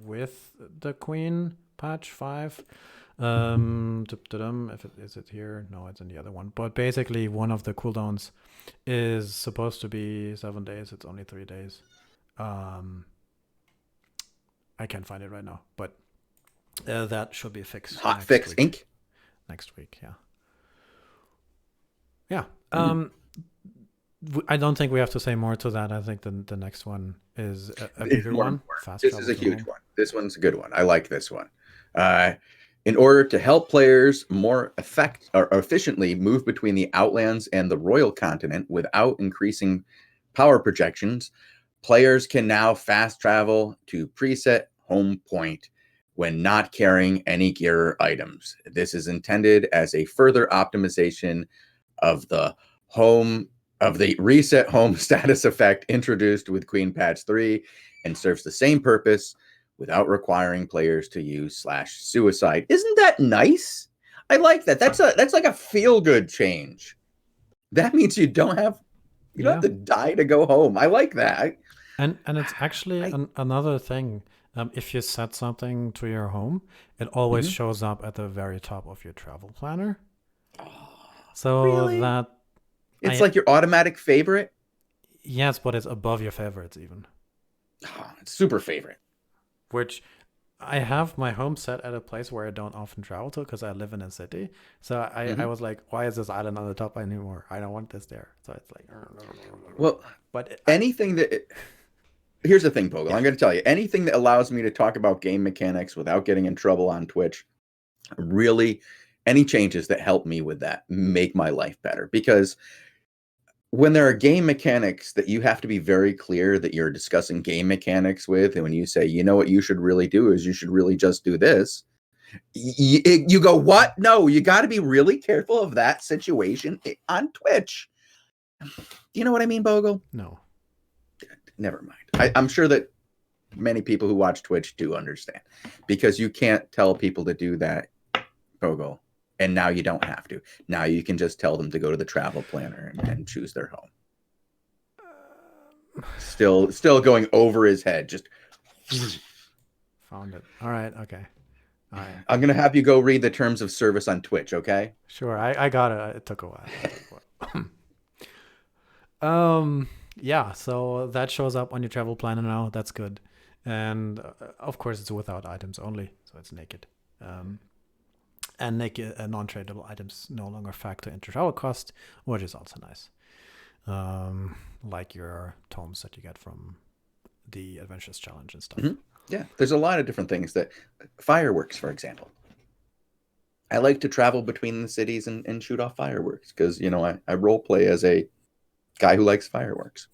with the Queen patch 5. Is it here? No, it's in the other one. But basically, one of the cooldowns is supposed to be 7 days. It's only 3 days. I can't find it right now, but that should be fixed. Hot fix week. Inc. Next week, yeah. I don't think we have to say more to that. I think the next one is a bigger one. This is a huge one. This one's a good one. I like this one. In order to help players more efficiently move between the Outlands and the Royal Continent without increasing power projections, players can now fast travel to preset home point when not carrying any gear items. This is intended as a further optimization of the reset home status effect introduced with Queen Patch 3 and serves the same purpose without requiring players to use /suicide. Isn't that nice? I like that. That's like a feel-good change. That means you don't have to die to go home. I like that. And it's actually another thing. If you set something to your home, it always shows up at the very top of your travel planner. So Really? that It's I like your automatic favorite? yes, but it's above your favorites even. Oh, it's super favorite. Which I have my home set at a place where I don't often travel to because I live in a city. So I Hmm. was like, why is this island on the top anymore? I don't want this there. So it's like, Well, but anything that here's the thing, Bogle. yeah, I'm going to tell you anything that allows me to talk about game mechanics without getting in trouble on Twitch. Really, any changes that help me with that make my life better because when there are game mechanics that you have to be very clear that you're discussing game mechanics with, and when you say, you know what you should really do is you should really just do this, you go, what? No, you got to be really careful of that situation on Twitch. You know what I mean, Bogle? no. Never mind. I'm sure that many people who watch Twitch do understand because you can't tell people to do that, Bogle. And now you don't have to. Now you can just tell them to go to the travel planner and choose their home. Still going over his head. Just Found it. All right. Okay. All right. I'm gonna have you go read the terms of service on Twitch, okay? Sure. I got it. It took a while. Yeah. So that shows up on your travel planner now. That's good. And of course, it's without items only, so it's naked. Um, and naked non-tradable items no longer factor into travel cost, which is also nice. Like your tomes that you get from the Adventures Challenge and stuff. Mm-hmm. Yeah, there's a lot of different things that fireworks, for example. I like to travel between the cities and shoot off fireworks because I role play as a guy who likes fireworks.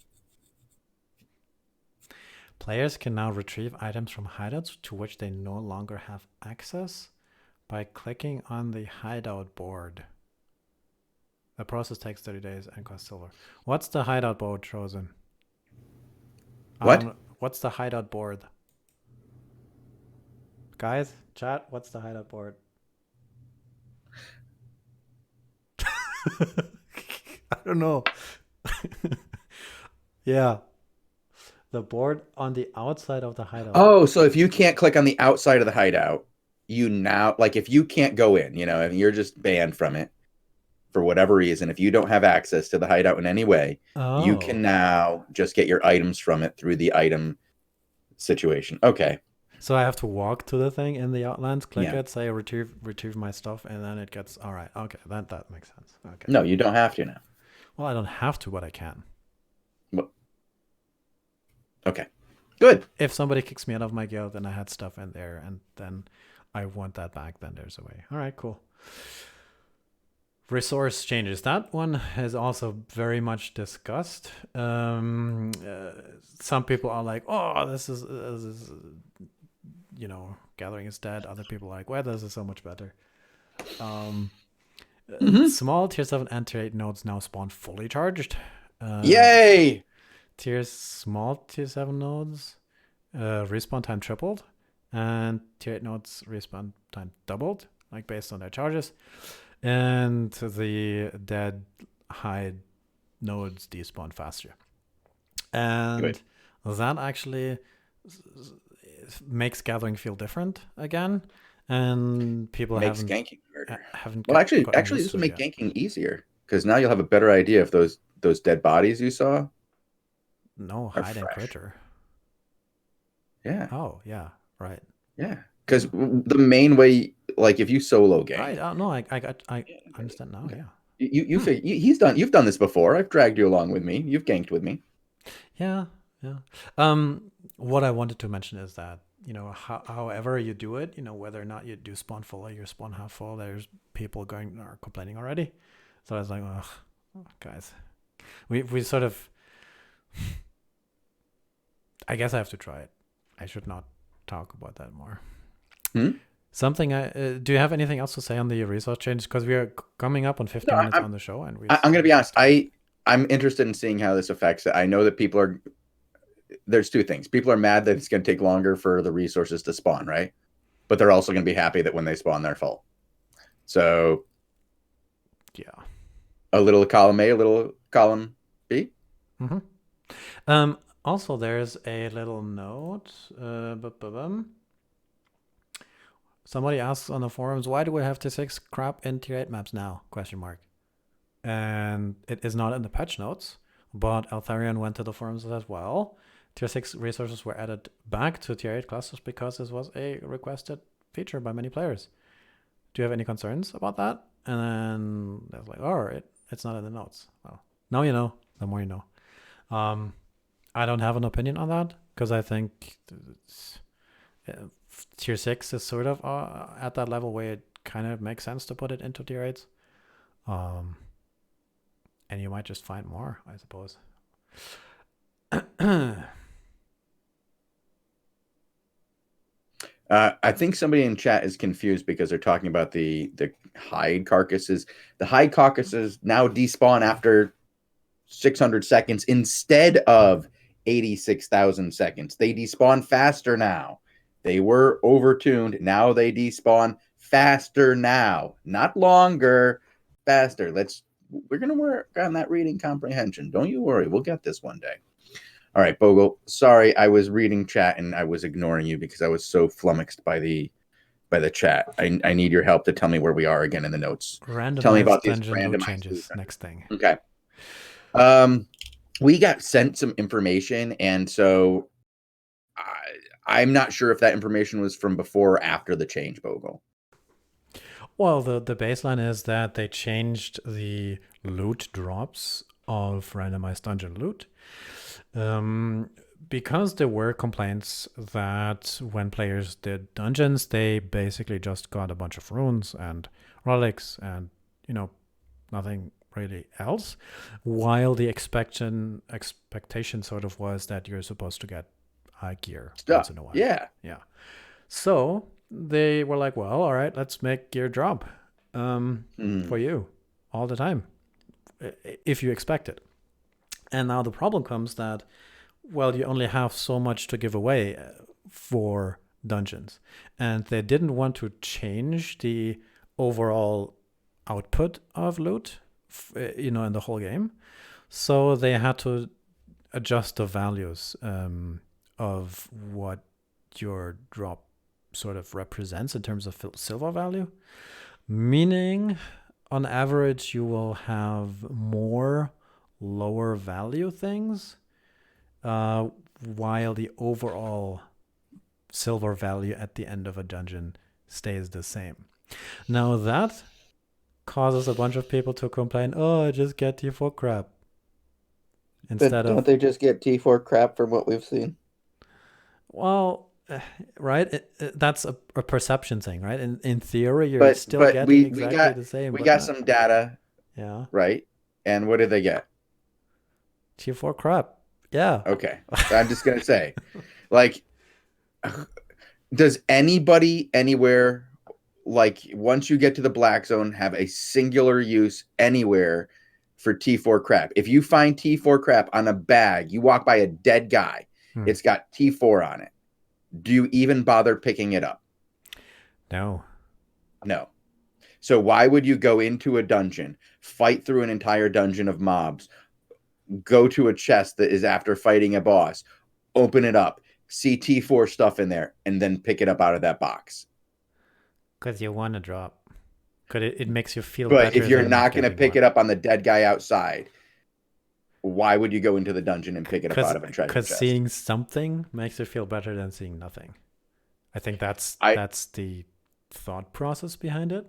Players can now retrieve items from hideouts to which they no longer have access by clicking on the hideout board. The process takes 30 days and costs silver. What's the hideout board, Shozen? I don't What? know. What's the hideout board? Guys, chat, what's the hideout board? I don't know. Yeah. The board on the outside of the hideout. Oh, so if you can't click on the outside of the hideout, you now like if you can't go in, and you're just banned from it for whatever reason, if you don't have access to the hideout in any way, you Oh. can now just get your items from it through the item situation. Okay. So I have to walk to the thing in the Outlands, click Yeah. it, say retrieve my stuff, and then it gets all right. Okay, that makes sense. Okay. No, you don't have to now. Well, I don't have to, but I can. Well, okay. Good. If somebody kicks me out of my guild and I had stuff in there, and then I want that back, then there's a way. All right, cool. Resource changes. That one is also very much discussed. Some people are like, "Oh, this is gathering is dead." Other people are like, "Well, this is so much better." Um, Small tier 7 and tier 8 nodes now spawn fully charged. Yay! Small tier 7 nodes respawn time tripled, and tier 8 nodes respawn time doubled, like based on their charges. And the dead high nodes despawn faster. And Good. that actually makes gathering feel different again. And people Makes haven't ganking harder. haven't Well, actually, gotten actually, used this to will it make yet. ganking easier because now you'll have a better idea if those dead bodies you saw No, are hide and fresh. critter. Yeah, Oh, yeah, right. yeah. Because the main way, like, if you solo Right. gank, No, I understand now. Yeah. you've done this before. I've dragged you along with me. You've ganked with me. Yeah. Yeah. What I wanted to mention is that, however you do it, whether or not you do spawn full or you spawn half full, there's people are complaining already. So I was like, oh, guys, we sort of, I guess I have to try it. I should not talk about that more. Hmm? Something do you have anything else to say on the resource change? Because we are coming up on 15 No, minutes on the show, and I'm going to be honest. I'm interested in seeing how this affects it. I know that there's two things. People are mad that it's going to take longer for the resources to spawn, right? But they're also going to be happy that when they spawn, they're full. So yeah. a little column A, a little column B. Also, there's a little note. Somebody asks on the forums, why do we have tier 6 crap in tier 8 maps now? Question mark. And it is not in the patch notes, but Altharion went to the forums as well. Tier 6 resources were added back to tier 8 classes because this was a requested feature by many players. Do you have any concerns about that? And then I was like, oh, it's not in the notes. Well, now you know. The more you know. I don't have an opinion on that because I think tier 6 is sort of at that level where it kind of makes sense to put it into tier 8s. And you might just find more, I suppose. I think somebody in chat is confused because they're talking about the hide carcasses. The hide carcasses now despawn after 600 seconds instead of 86,000 seconds. They despawn faster now. They were overtuned. Now they despawn faster now. Not longer, faster. We're going to work on that reading comprehension. Don't you worry. We'll get this one day. All right, Bogul. Sorry, I was reading chat and I was ignoring you because I was so flummoxed by the chat. I need your help to tell me where we are again in the notes. Tell me about these randomized changes. Next thing. Okay. We got sent some information, and so I'm not sure if that information was from before or after the change, Bogul. Well, the baseline is that they changed the loot drops of randomized dungeon loot. Because there were complaints that when players did dungeons, they basically just got a bunch of runes and relics and, nothing really else, while the expectation sort of was that you're supposed to get high gear once in a while. Yeah. So they were like, well, all right, let's make gear drop for you all the time if you expect it. And now the problem comes that, well, you only have so much to give away for dungeons. And they didn't want to change the overall output of loot, in the whole game. So they had to adjust the values of what your drop sort of represents in terms of silver value. Meaning, on average, you will have more lower value things, while the overall silver value at the end of a dungeon stays the same. Now that causes a bunch of people to complain, oh, I just get T4 crap. But don't they just get T4 crap from what we've seen? Well, right? That's a perception thing, right? In theory, you're still getting exactly the same. We got some data. Yeah. Right? And what did they get? T4 crap. Yeah. Okay. I'm just going to say, does anybody anywhere, once you get to the black zone, have a singular use anywhere for T4 crap? If you find T4 crap on a bag, you walk by a dead guy, it's got T4 on it. Do you even bother picking it up? No. So why would you go into a dungeon, fight through an entire dungeon of mobs, go to a chest that is after fighting a boss, open it up, see T4 stuff in there, and then pick it up out of that box? Because you want to drop. Because it makes you feel better. But if you're not going to pick it up on the dead guy outside, why would you go into the dungeon and pick it up out of a treasure chest? Because seeing something makes you feel better than seeing nothing. I think that's the thought process behind it.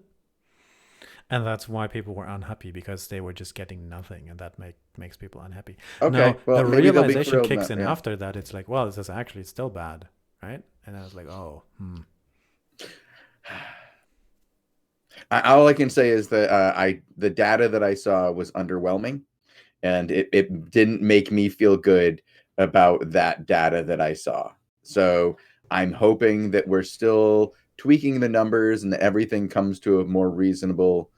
And that's why people were unhappy, because they were just getting nothing, and that makes people unhappy. Okay, now, well, the realization kicks in after that. It's like, well, this is actually still bad, right? And I was like, oh, All I can say is that the data that I saw was underwhelming, and it didn't make me feel good about that data that I saw. So I'm hoping that we're still tweaking the numbers and that everything comes to a more reasonable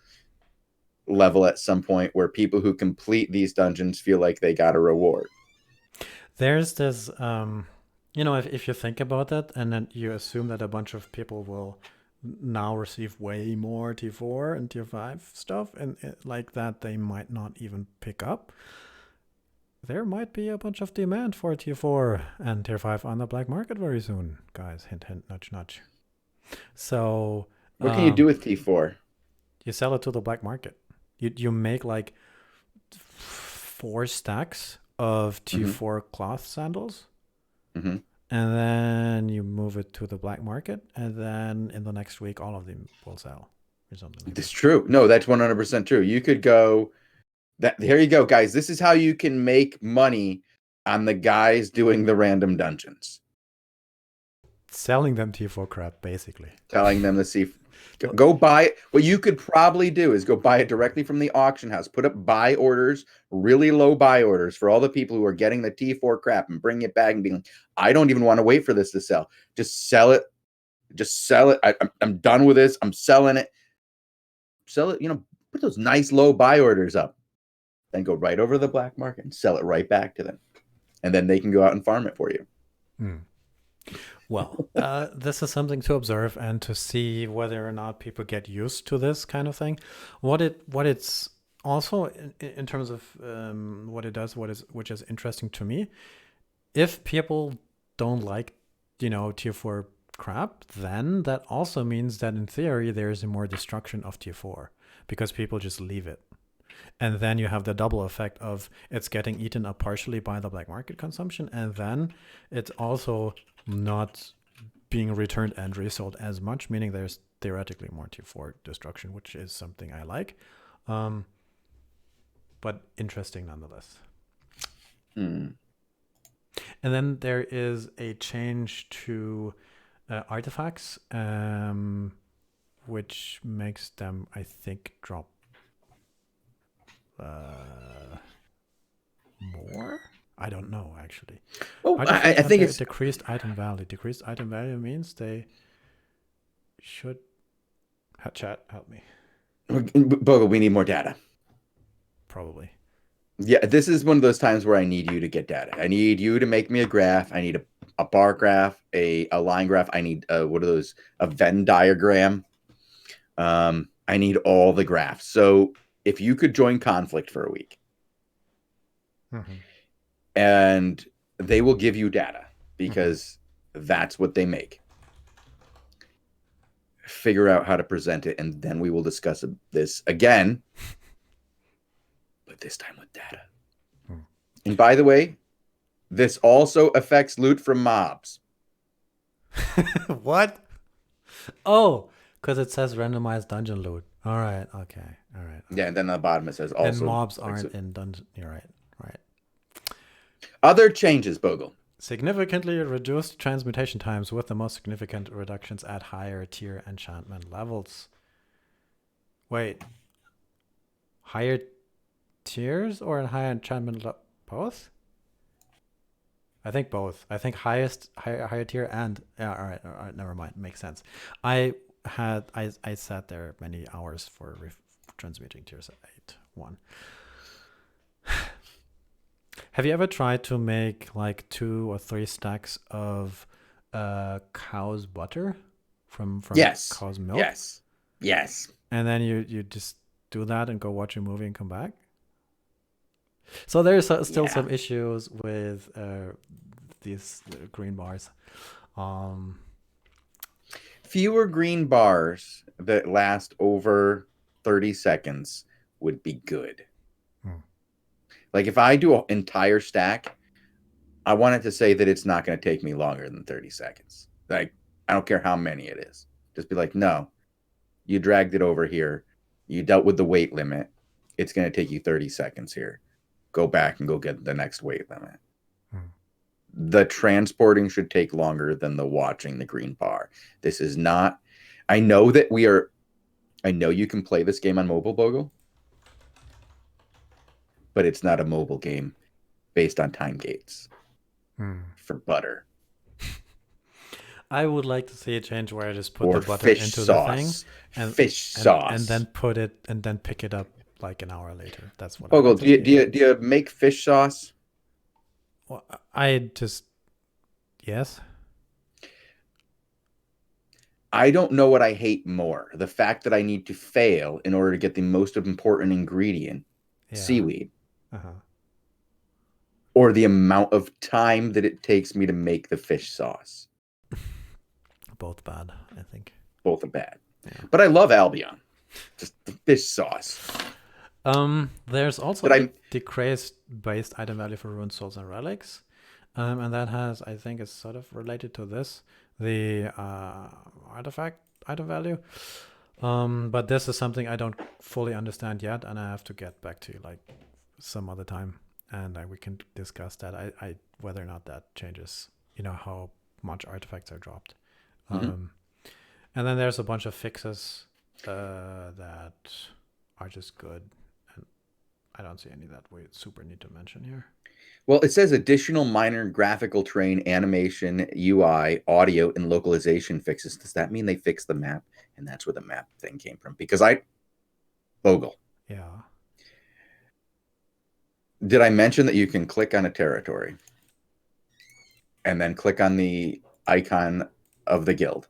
level at some point where people who complete these dungeons feel like they got a reward. There's this, if you think about that, and then you assume that a bunch of people will now receive way more T4 and Tier 5 stuff, and like that they might not even pick up. There might be a bunch of demand for Tier 4 and Tier 5 on the black market very soon, guys. Hint, hint, nudge, nudge. So What can you do with T4? you sell it to the black market. You make like 4 stacks of T4 cloth sandals. Mm-hmm. And then you move it to the black market, and then in the next week, all of them will sell or something like That's that. true. No, that's 100% true. You could go that. Here you go, guys. This is how you can make money on the guys doing the random dungeons. Selling them T4 crap, basically. Telling them to see, go buy it. What you could probably do is go buy it directly from the auction house. Put up buy orders, really low buy orders for all the people who are getting the T4 crap, and bring it back and being like, I don't even want to wait for this to sell. Just sell it. Just sell it. I'm done with this. I'm selling it. Sell it. Put those nice low buy orders up. Then go right over to the black market and sell it right back to them. And then they can go out and farm it for you. Well, this is something to observe and to see whether or not people get used to this kind of thing. What it's also in terms of what it does, which is interesting to me. If people don't like, tier 4 crap, then that also means that in theory there is more destruction of tier 4 because people just leave it. And then you have the double effect of it's getting eaten up partially by the black market consumption, and then it's also not being returned and resold as much, meaning there's theoretically more tier 4 destruction, which is something I like. But interesting nonetheless. And then there is a change to artifacts, which makes them, I think, drop more. I don't know, actually. Oh, I think it's decreased item value. Decreased item value means they should. Chat, help me. Bogul, we need more data. Probably. Yeah, this is one of those times where I need you to get data. I need you to make me a graph. I need a bar graph, a line graph. I need what are those? A Venn diagram. I need all the graphs. So if you could join Conflict for a week, and they will give you data because that's what they make. Figure out how to present it, and then we will discuss this again, but this time with data. And by the way, this also affects loot from mobs. What? Oh, because it says randomized dungeon loot. All right. Okay. All right. Yeah, and then on the bottom it says also. And mobs aren't in dungeon. You're right. Right. Other changes, Bogul. Significantly reduced transmutation times, with the most significant reductions at higher tier enchantment levels. Wait. Higher tiers or in higher enchantment both? I think both. I think higher tier and all right, never mind. Makes sense. I sat there many hours for transmuting tiers 8.1. Have you ever tried to make like 2 or 3 stacks of cow's butter from cow's milk? Yes. And then you just do that and go watch a movie and come back? So there's still some issues with these green bars. Fewer green bars that last over 30 seconds would be good. Like if I do an entire stack, I want it to say that it's not going to take me longer than 30 seconds. Like, I don't care how many it is. Just be like, no, you dragged it over here. You dealt with the weight limit. It's going to take you 30 seconds here. Go back and go get the next weight limit. The transporting should take longer than the watching the green bar. This is not, I know you can play this game on mobile, Bogul, but it's not a mobile game based on time gates for butter. I would like to see a change where I just put the butter into the thing and fish sauce, and then put it and then pick it up like an hour later. That's what. Bogul, do you make fish sauce? Well, I just yes. I don't know what I hate more: the fact that I need to fail in order to get the most important ingredient, seaweed, or the amount of time that it takes me to make the fish sauce. both bad, I think. Both are bad. Yeah. But I love Albion. Just the fish sauce. There's also a decreased-based item value for ruined souls and relics. And that has, I think, is sort of related to this, the artifact item value. But this is something I don't fully understand yet, and I have to get back to you like some other time, and we can discuss that. I whether or not that changes, how much artifacts are dropped. And then there's a bunch of fixes that are just good, and I don't see any that we super need to mention here. Well, it says additional minor graphical terrain, animation, UI, audio, and localization fixes. Does that mean they fixed the map? And that's where the map thing came from. Because Bogul. Yeah. Did I mention that you can click on a territory and then click on the icon of the guild?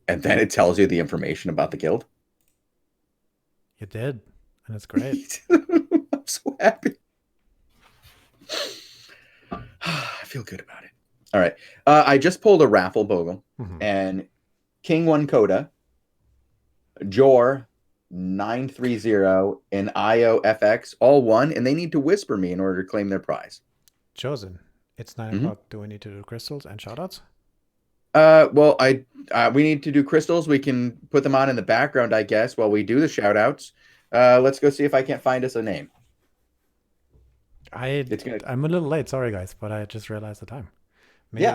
And then it tells you the information about the guild? You did. And it's great. I'm so happy. I feel good about it. All right. I just pulled a raffle, Bogul, and King One Coda, Jor 930, and IOFX all won, and they need to whisper me in order to claim their prize. Chosen. It's 9 o'clock. Do we need to do crystals and shoutouts? Well, we need to do crystals. We can put them on in the background, I guess, while we do the shoutouts. Let's go see if I can't find us a name. I'm a little late, sorry guys, but I just realized the time. Maybe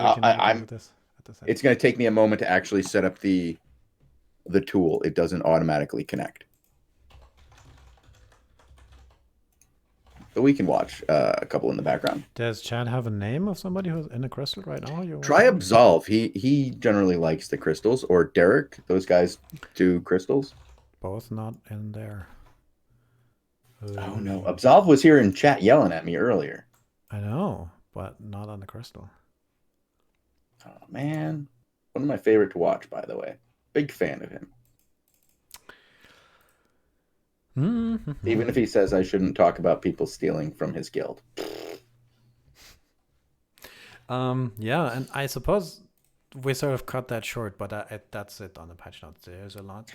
it's going to take me a moment to actually set up the tool. It doesn't automatically connect. But we can watch a couple in the background. Does Chad have a name of somebody who's in a crystal right now? Try Absolve. He generally likes the crystals. Or Derek. Those guys do crystals. Both not in there. Oh no. Absolve was here in chat yelling at me earlier. I know, but not on the crystal. Oh man. One of my favorite to watch, by the way. Big fan of him. Even if he says I shouldn't talk about people stealing from his guild. Yeah, and I suppose we sort of cut that short, but that's it on the patch notes. There's a lot.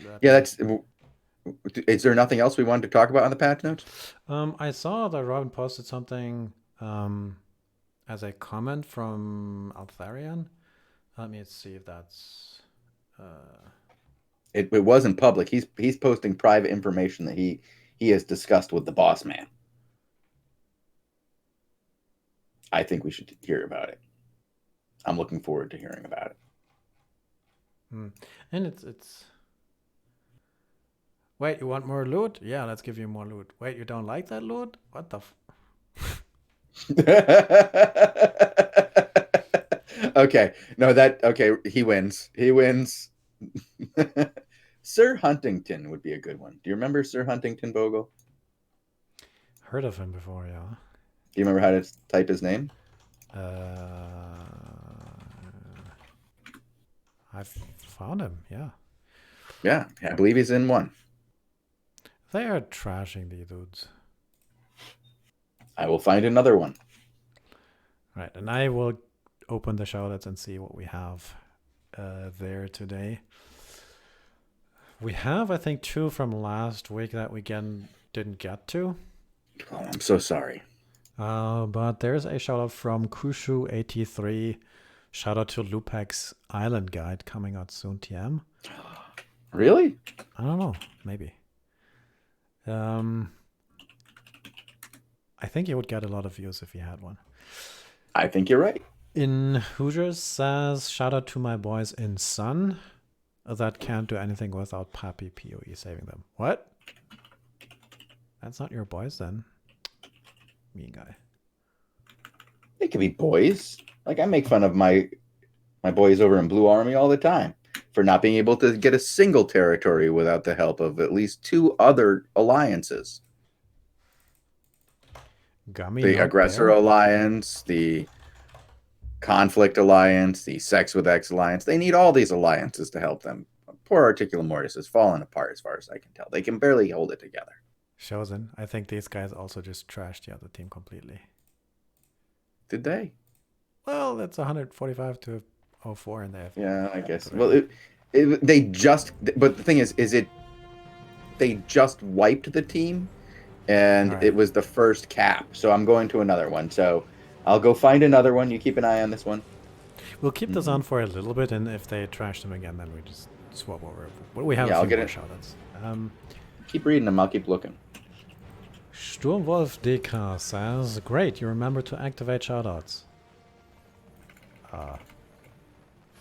Is there nothing else we wanted to talk about on the patch notes? I saw that Robin posted something as a comment from Altharian. Let me see if that's... It wasn't public. He's posting private information that he has discussed with the boss man. I think we should hear about it. I'm looking forward to hearing about it. And it's... Wait, you want more loot? Yeah, let's give you more loot. Wait, you don't like that loot? What the Okay. No, he wins. He wins. Sir Huntington would be a good one. Do you remember Sir Huntington, Bogul? Heard of him before, yeah. Do you remember how to type his name? I've found him, yeah. Yeah, I believe he's in one. They are trashing the dudes. I will find another one. Right, and I will open the shoutouts and see what we have there today. We have, I think, 2 from last week that we didn't get to. Oh, I'm so sorry. But there's a shoutout from Kushu83. Shoutout to Lupek's Island Guide coming out soon, TM. Really? I don't know. Maybe. I think he would get a lot of views if he had one. I think you're right. In Hoosiers says, shout out to my boys in Sun that can't do anything without Pappy PoE saving them. What? That's not your boys then. Mean guy. They could be boys. Like, I make fun of my boys over in Blue Army all the time for not being able to get a single territory without the help of at least 2 other alliances. The Aggressor Alliance, the Conflict Alliance, the Sex with X Alliance. They need all these alliances to help them. Poor Articulum Mortis is falling apart as far as I can tell. They can barely hold it together. Shozen, I think these guys also just trashed the other team completely. Did they? Well, that's 145 to 04 and they have. Yeah, I guess. Well, they just. But the thing is they just wiped the team, and it was the first cap. So I'm going to another one. So I'll go find another one. You keep an eye on this one. We'll keep this on for a little bit, and if they trash them again, then we just swap over. But we have a few more shoutouts. Keep reading them. I'll keep looking. Sturmwolf DK says, "Great, you remember to activate shoutouts."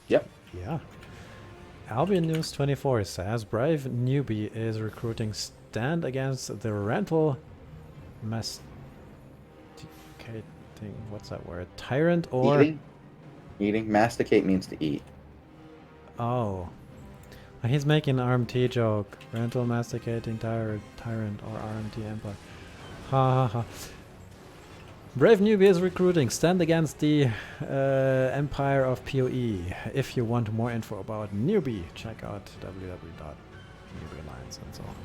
Yep. Yeah. Albion News 24 says, "Brave newbie is recruiting. Stand against the rental masticating. What's that word? Tyrant or Eating. Masticate means to eat. Oh, he's making an RMT joke. Rental masticating tyrant or RMT empire. Ha ha ha. Brave newbie is recruiting. Stand against the empire of PoE. If you want more info about newbie, check out www.newbiealliance and so on.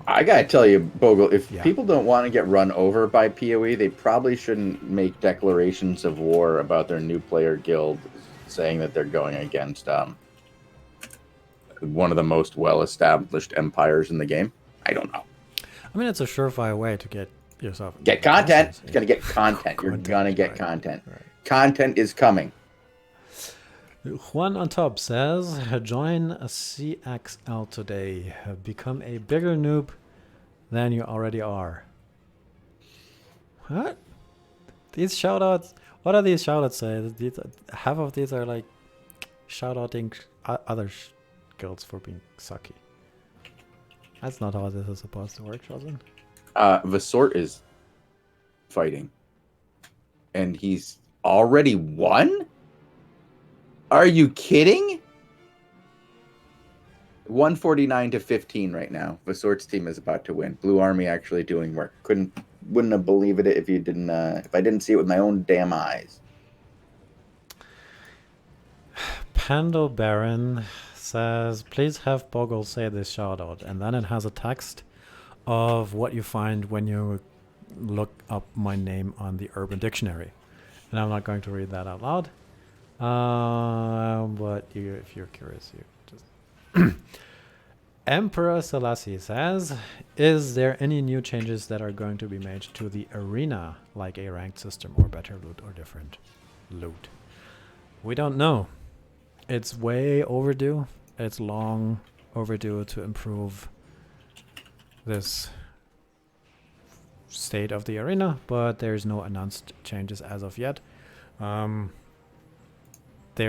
I gotta tell you, Bogul, if people don't want to get run over by PoE, they probably shouldn't make declarations of war about their new player guild, saying that they're going against one of the most well-established empires in the game. I don't know. I mean, it's a surefire way to get yourself... Get content. You're going to get content. You're going to get content. Right. Content is coming. Juan on top says, "Join a CXL today. Become a bigger noob than you already are." What? These shoutouts... What are these shoutouts say? Half of these are like shoutouting other guilds for being sucky. That's not how this is supposed to work, Shozen. Vasort is fighting. And he's already won? Are you kidding? 149-15 right now. Vasort's team is about to win. Blue Army actually doing work. Wouldn't have believed it if you didn't. If I didn't see it with my own damn eyes. Pando Baron says, "Please have Bogul say this shoutout," and then it has a text of what you find when you look up my name on the Urban Dictionary, and I'm not going to read that out loud. But if you're curious, you just. Emperor Selassie says, "Is there any new changes that are going to be made to the arena, like a ranked system or better loot or different loot?" We don't know. It's way overdue. It's long overdue to improve this state of the arena, but there's no announced changes as of yet. There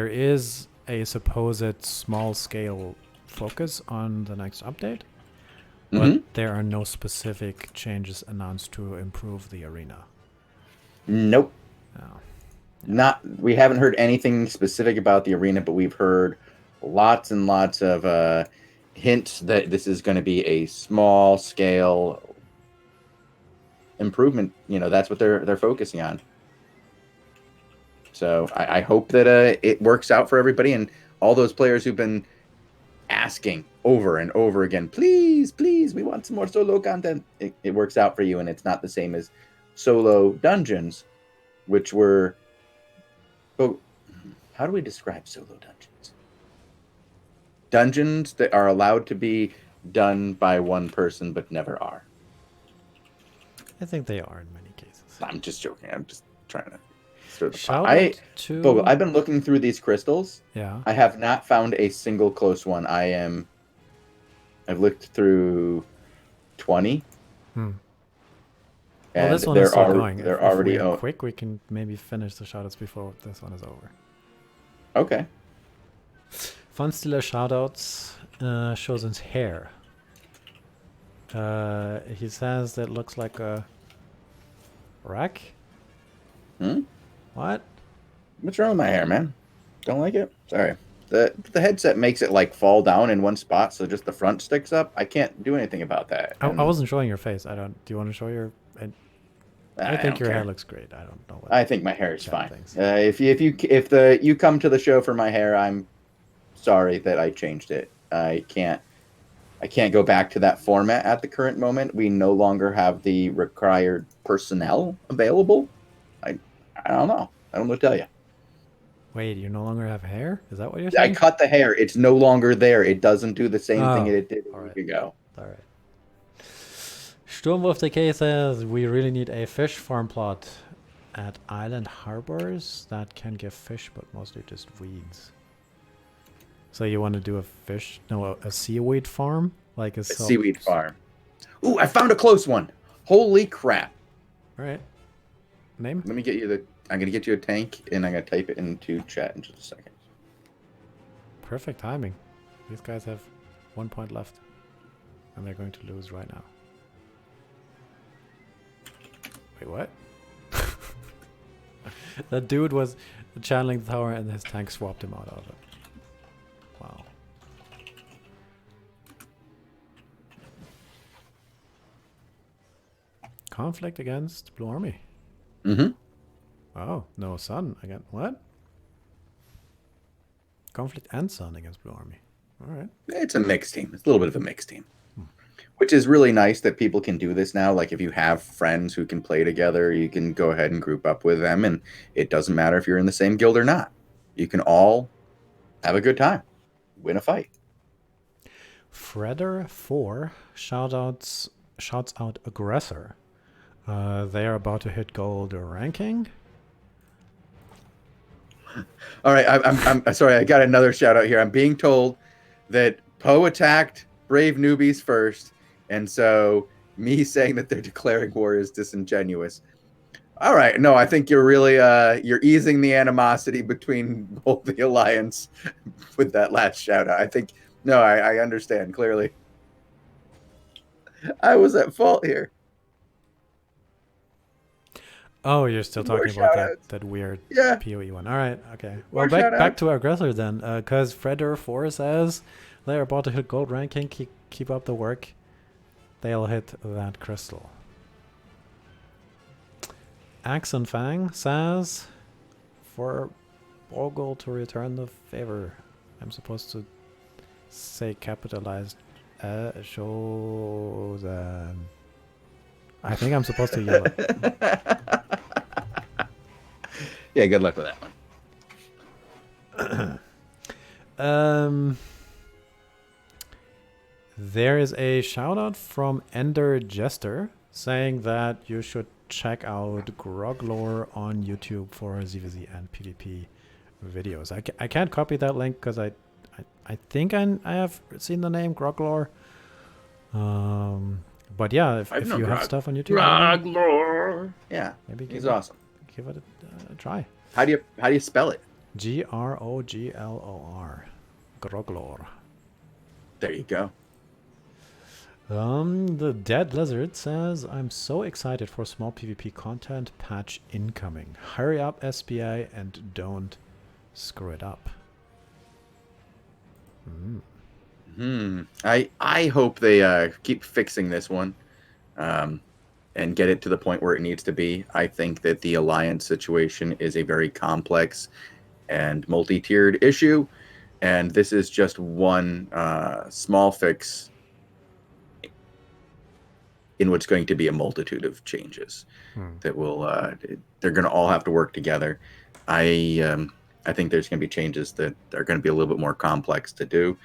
is a supposed small-scale focus on the next update, but there are no specific changes announced to improve the arena. Nope. Oh. We haven't heard anything specific about the arena, but we've heard lots and lots of hints that this is going to be a small-scale improvement. You know, that's what they're focusing on. So I hope that it works out for everybody and all those players who've been asking over and over again, please, we want some more solo content. It works out for you, and it's not the same as solo dungeons, which were... Oh, how do we describe solo dungeons? Dungeons that are allowed to be done by one person but never are. I think they are in many cases. I'm just joking. I'm just trying to... Bogul, I've been looking through these crystals. Yeah. I have not found a single close one. I've looked through 20. Well, and this one is still going. They're if already we're quick. We can maybe finish the shoutouts before this one is over. Okay. Funstealer shoutouts. Shozen's hair. He says that looks like a rack. What? What's wrong with my hair, man? Don't like it? Sorry. The headset makes it like fall down in one spot, so just the front sticks up. I can't do anything about that. I wasn't showing your face. Do you want to show your? I think your hair looks great. I don't know what. I think my hair is fine. If you come to the show for my hair, I'm sorry that I changed it. I can't go back to that format at the current moment. We no longer have the required personnel available. I don't know. I don't know what to tell you. Wait, you no longer have hair? Is that what you're I saying? cut the hair. It's no longer there. It doesn't do the same thing Oh, it did a all week right. ago. All right. Sturmwolf Decay says we really need a fish farm plot at island harbors that can give fish, but mostly just weeds. So you want to do a seaweed farm, like A seaweed All farm. Ooh, I found a close one. Holy crap. right. Name? Let me get you I'm going to get you a tank, and I'm going to type it into chat in just a second. Perfect timing. These guys have 1 point left, and they're going to lose right now. Wait, what? That dude was channeling the tower, and his tank swapped him out of it. Wow. Conflict against Blue Army. Mm-hmm. Oh, no sun again. What? Conflict and sun against Blue Army. All right. It's a mixed team. It's a little bit of a mixed team. Which is really nice that people can do this now. Like if you have friends who can play together, you can go ahead and group up with them, and it doesn't matter if you're in the same guild or not. You can all have a good time, win a fight. Fredder4 shouts out Aggressor. They are about to hit gold ranking. All right, I'm sorry. I got another shout out here. I'm being told that Poe attacked Brave Newbies first, and so me saying that they're declaring war is disingenuous. All right, no, I think you're really you're easing the animosity between both the alliance with that last shout out. I think I understand clearly. I was at fault here. Oh, you're still talking about that weird PoE one. All right, okay. Well, back to our aggressor then, because Fredder4 says they're about to hit gold ranking. Keep up the work. They'll hit that crystal. Axe and Fang says for Bogul to return the favor. I'm supposed to say capitalized Shozen. I think I'm supposed to yell it. Yeah, good luck with that one. There is a shout out from Ender Jester saying that you should check out Groglore on YouTube for ZVZ and PvP videos. I can't copy that link because I think I have seen the name Groglore. But yeah, if you have stuff on YouTube, Groglore. Yeah, maybe he's awesome. Give it a try. How do you spell it? Groglor. Groglore. There you go. The Dead Lizard says, I'm so excited for small PvP content patch incoming. Hurry up, SBA, and don't screw it up. I hope they keep fixing this one and get it to the point where it needs to be. I think that the alliance situation is a very complex and multi-tiered issue, and this is just one small fix in what's going to be a multitude of changes that will they're going to all have to work together. I think there's going to be changes that are going to be a little bit more complex to do,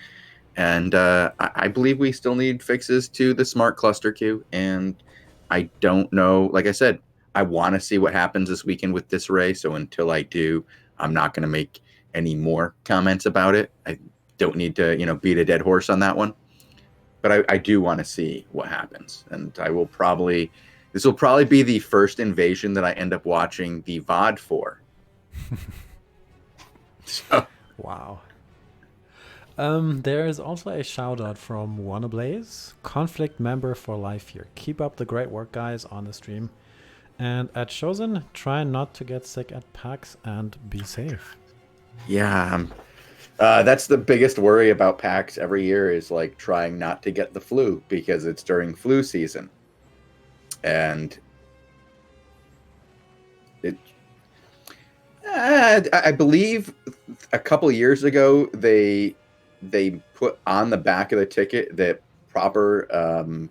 and I believe we still need fixes to the smart cluster queue. And I don't know, like I said, I want to see what happens this weekend with Disarray. So until I do, I'm not going to make any more comments about it. I don't need to beat a dead horse on that one. But I do want to see what happens, and this will probably be the first invasion that I end up watching the VOD for. So. Wow. There is also a shout out from WannaBlaze, conflict member for life here. Keep up the great work, guys, on the stream. And at Shozen, try not to get sick at PAX and be safe. Yeah, that's the biggest worry about PAX every year is like trying not to get the flu because it's during flu season. And I believe a couple years ago they put on the back of the ticket that proper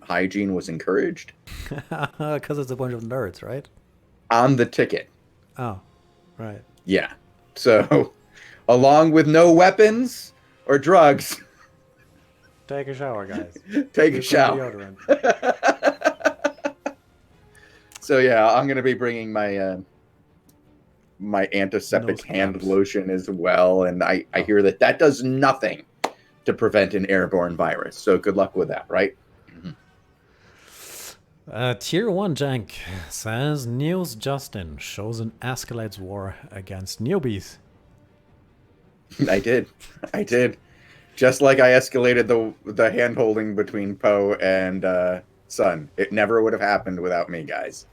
hygiene was encouraged. Because it's a bunch of nerds, right? On the ticket. Oh, right. Yeah. So along with no weapons or drugs. Take a shower, guys. Take a Use some shower. deodorant. So yeah, I'm gonna be bringing my my antiseptic Nose hand clamps. lotion as well, and I hear that does nothing to prevent an airborne virus. So good luck with that, right? Tier 1 Jank says, News Justin shows an escalates war against newbies. I did. Just like I escalated the hand holding between Poe and Sun. It never would have happened without me, guys.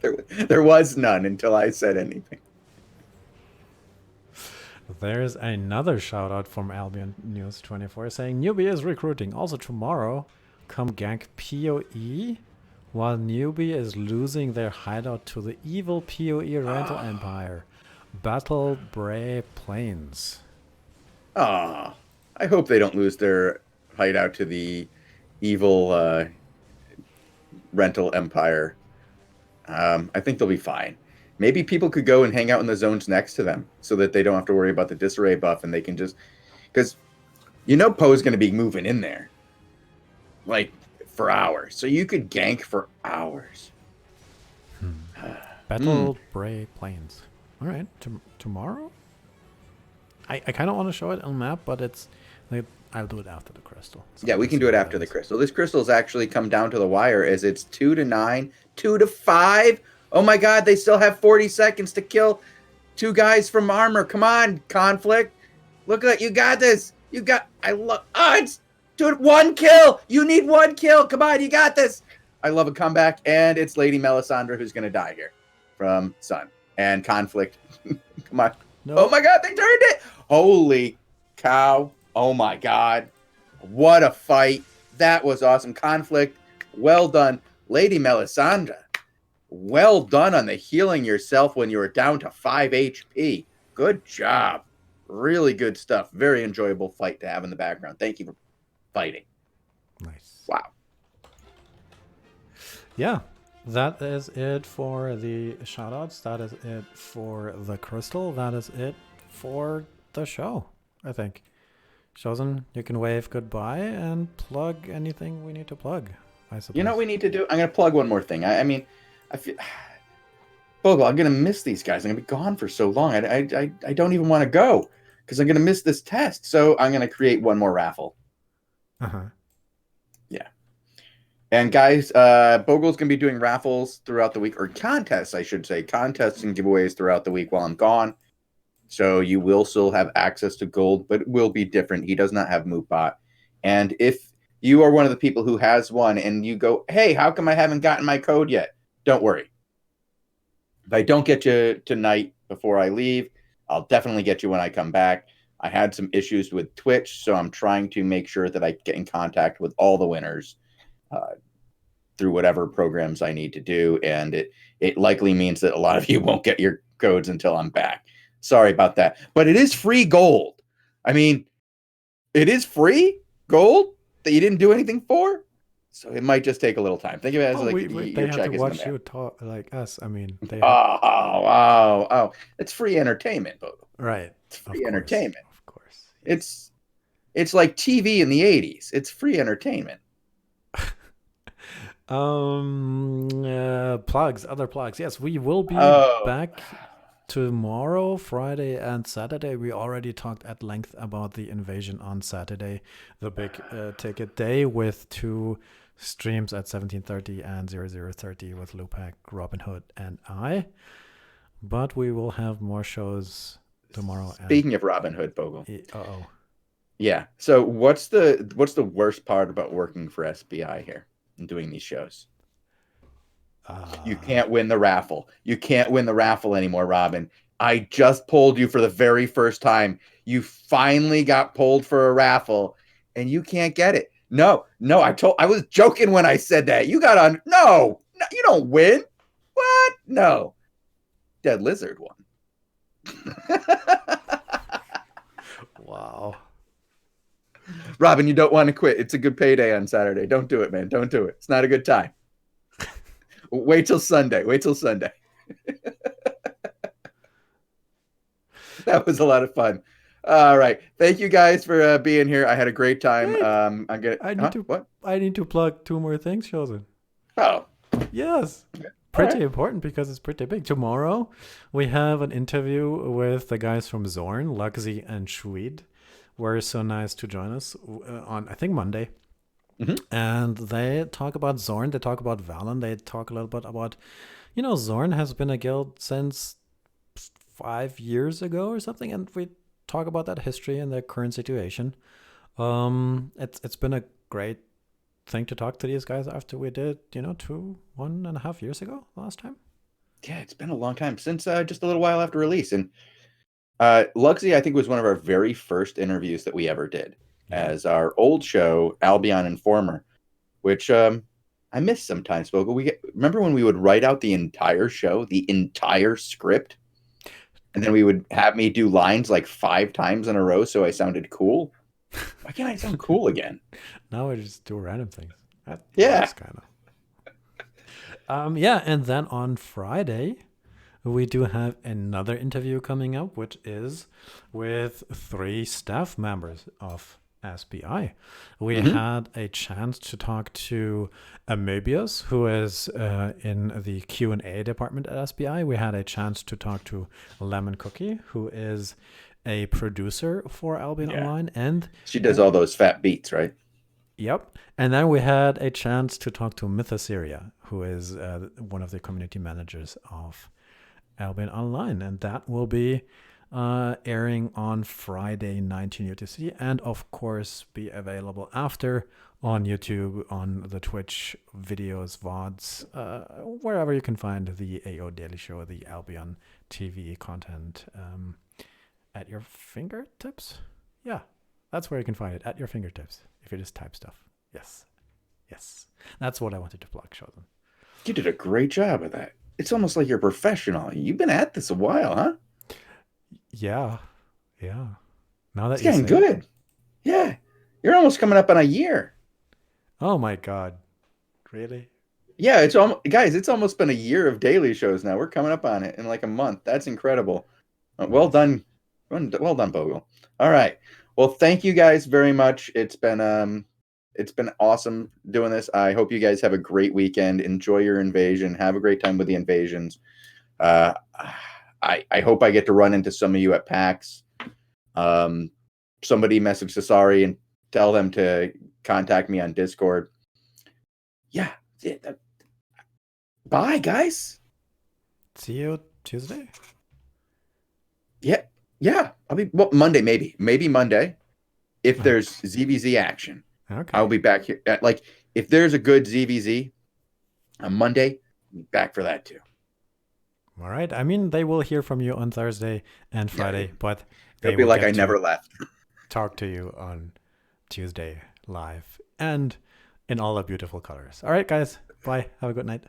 There was none until I said anything. There's another shout out from Albion News 24 saying, Newbie is recruiting. Also tomorrow, come gank PoE while Newbie is losing their hideout to the evil PoE rental empire. Battle Bray Plains. Ah, I hope they don't lose their hideout to the evil rental empire. I think they'll be fine. Maybe people could go and hang out in the zones next to them so that they don't have to worry about the disarray buff, and they can just, because Poe's going to be moving in there like for hours, so you could gank for hours. Battle Bray Plains. All right, tomorrow. I kind of want to show it on map, but it's like, I'll do it after the crystal. So yeah, we can do it after the crystal. This crystal's actually come down to the wire as it's 2 to 9, 2 to 5. Oh my God, they still have 40 seconds to kill 2 guys from armor. Come on, Conflict. Look at you got this. It's 1 kill. You need 1 kill. Come on, you got this. I love a comeback, and it's Lady Melisandre who's gonna die here from Sun and Conflict. Come on. No. Oh my God, they turned it. Holy cow. Oh my God. What a fight. That was awesome. Conflict. Well done. Lady Melisandre. Well done on the healing yourself when you were down to 5 HP. Good job. Really good stuff. Very enjoyable fight to have in the background. Thank you for fighting. Nice. Wow. Yeah. That is it for the shoutouts. That is it for the crystal. That is it for the show, I think. Shozen, you can wave goodbye and plug anything we need to plug, I suppose. You know what we need to do? I'm going to plug one more thing. I feel... Bogul, I'm going to miss these guys. I'm going to be gone for so long. I don't even want to go because I'm going to miss this test. So I'm going to create one more raffle. Uh-huh. Yeah. And guys, Bogul's going to be doing raffles throughout the week, or contests, I should say. Contests and giveaways throughout the week while I'm gone. So you will still have access to gold, but it will be different. He does not have Mootbot. And if you are one of the people who has one and you go, hey, how come I haven't gotten my code yet? Don't worry. If I don't get you tonight before I leave, I'll definitely get you when I come back. I had some issues with Twitch, so I'm trying to make sure that I get in contact with all the winners through whatever programs I need to do. And it likely means that a lot of you won't get your codes until I'm back. Sorry about that. But it is free gold. I mean, it is free gold that you didn't do anything for. So it might just take a little time. Think of it as they have to watch you talk like us. I mean, they have... oh. It's free entertainment, Bogul. Right. It's free entertainment. Of course. Yes. It's like TV in the 80s. It's free entertainment. Plugs, other plugs. Yes, we will be back tomorrow, Friday, and Saturday. We already talked at length about the invasion on Saturday, the big ticket day with 2 streams at 17:30 and 00:30 with Lupac, Robin Hood, and I. But we will have more shows tomorrow. Speaking of Robin Hood, Bogul. Uh-oh. Yeah. So what's the worst part about working for SBI here and doing these shows? You can't win the raffle. You can't win the raffle anymore, Robin. I just pulled you for the very first time. You finally got pulled for a raffle, and you can't get it. No, I was joking when I said that. You got on. No, you don't win. What? No. Dead Lizard won. Wow. Robin, you don't want to quit. It's a good payday on Saturday. Don't do it, man. Don't do it. It's not a good time. Wait till Sunday. That was a lot of fun. All right. Thank you guys for being here. I had a great time. Wait, I'm gonna. What? I need to plug 2 more things, Shozen. Oh, Yes. all Pretty right. important because it's pretty big. Tomorrow, we have an interview with the guys from Zorn, Luxy and Schweed. Were so nice to join us on, I think, Monday. Mhm. And they talk about Zorn, they talk about Valen, they talk a little bit about, Zorn has been a guild since 5 years ago or something, and we talk about that history and their current situation. It's been a great thing to talk to these guys after we did, 1.5 years ago last time. Yeah, it's been a long time since just a little while after release. And Luxy, I think, was one of our very first interviews that we ever did as our old show, Albion Informer, which I miss sometimes. But remember when we would write out the entire show, the entire script, and then we would have me do lines like 5 times in a row so I sounded cool? Why can't I sound cool again? Now I just do random things. Yeah. Kind of. Yeah, and then on Friday, we do have another interview coming up, which is with 3 staff members of SBI. We had a chance to talk to Amoebius, who is in the Q&A department at SBI. We had a chance to talk to Lemon Cookie, who is a producer for Albion Online, and she does all those fat beats, right? Yep. And then we had a chance to talk to Mythoseria, who is one of the community managers of Albion Online, and that will be airing on Friday 19 UTC, and of course be available after on YouTube, on the Twitch videos, VODs, wherever you can find the AO Daily Show, the Albion TV content at your fingertips. Yeah, that's where you can find it, at your fingertips, if you just type stuff. Yes. That's what I wanted to plug, Shozen. You did a great job of that. It's almost like you're a professional. You've been at this a while, huh? Yeah. Now that it's getting good. Yeah. You're almost coming up on a year. Oh my God. Really? Yeah, guys, it's almost been a year of daily shows now. We're coming up on it in like a month. That's incredible. Well done. Well done, Bogul. All right. Well, thank you guys very much. It's been awesome doing this. I hope you guys have a great weekend. Enjoy your invasion. Have a great time with the invasions. I hope I get to run into some of you at PAX. Somebody message Sasari and tell them to contact me on Discord. Yeah. Bye, guys. See you Tuesday? Yeah. I'll be Monday, maybe Monday. If there's ZVZ action. Okay. I'll be back here. If there's a good ZVZ on Monday, I'll be back for that too. All right. I mean, they will hear from you on Thursday and Friday, but they'll be like I never left. Talk to you on Tuesday live and in all the beautiful colors. All right, guys. Bye. Have a good night.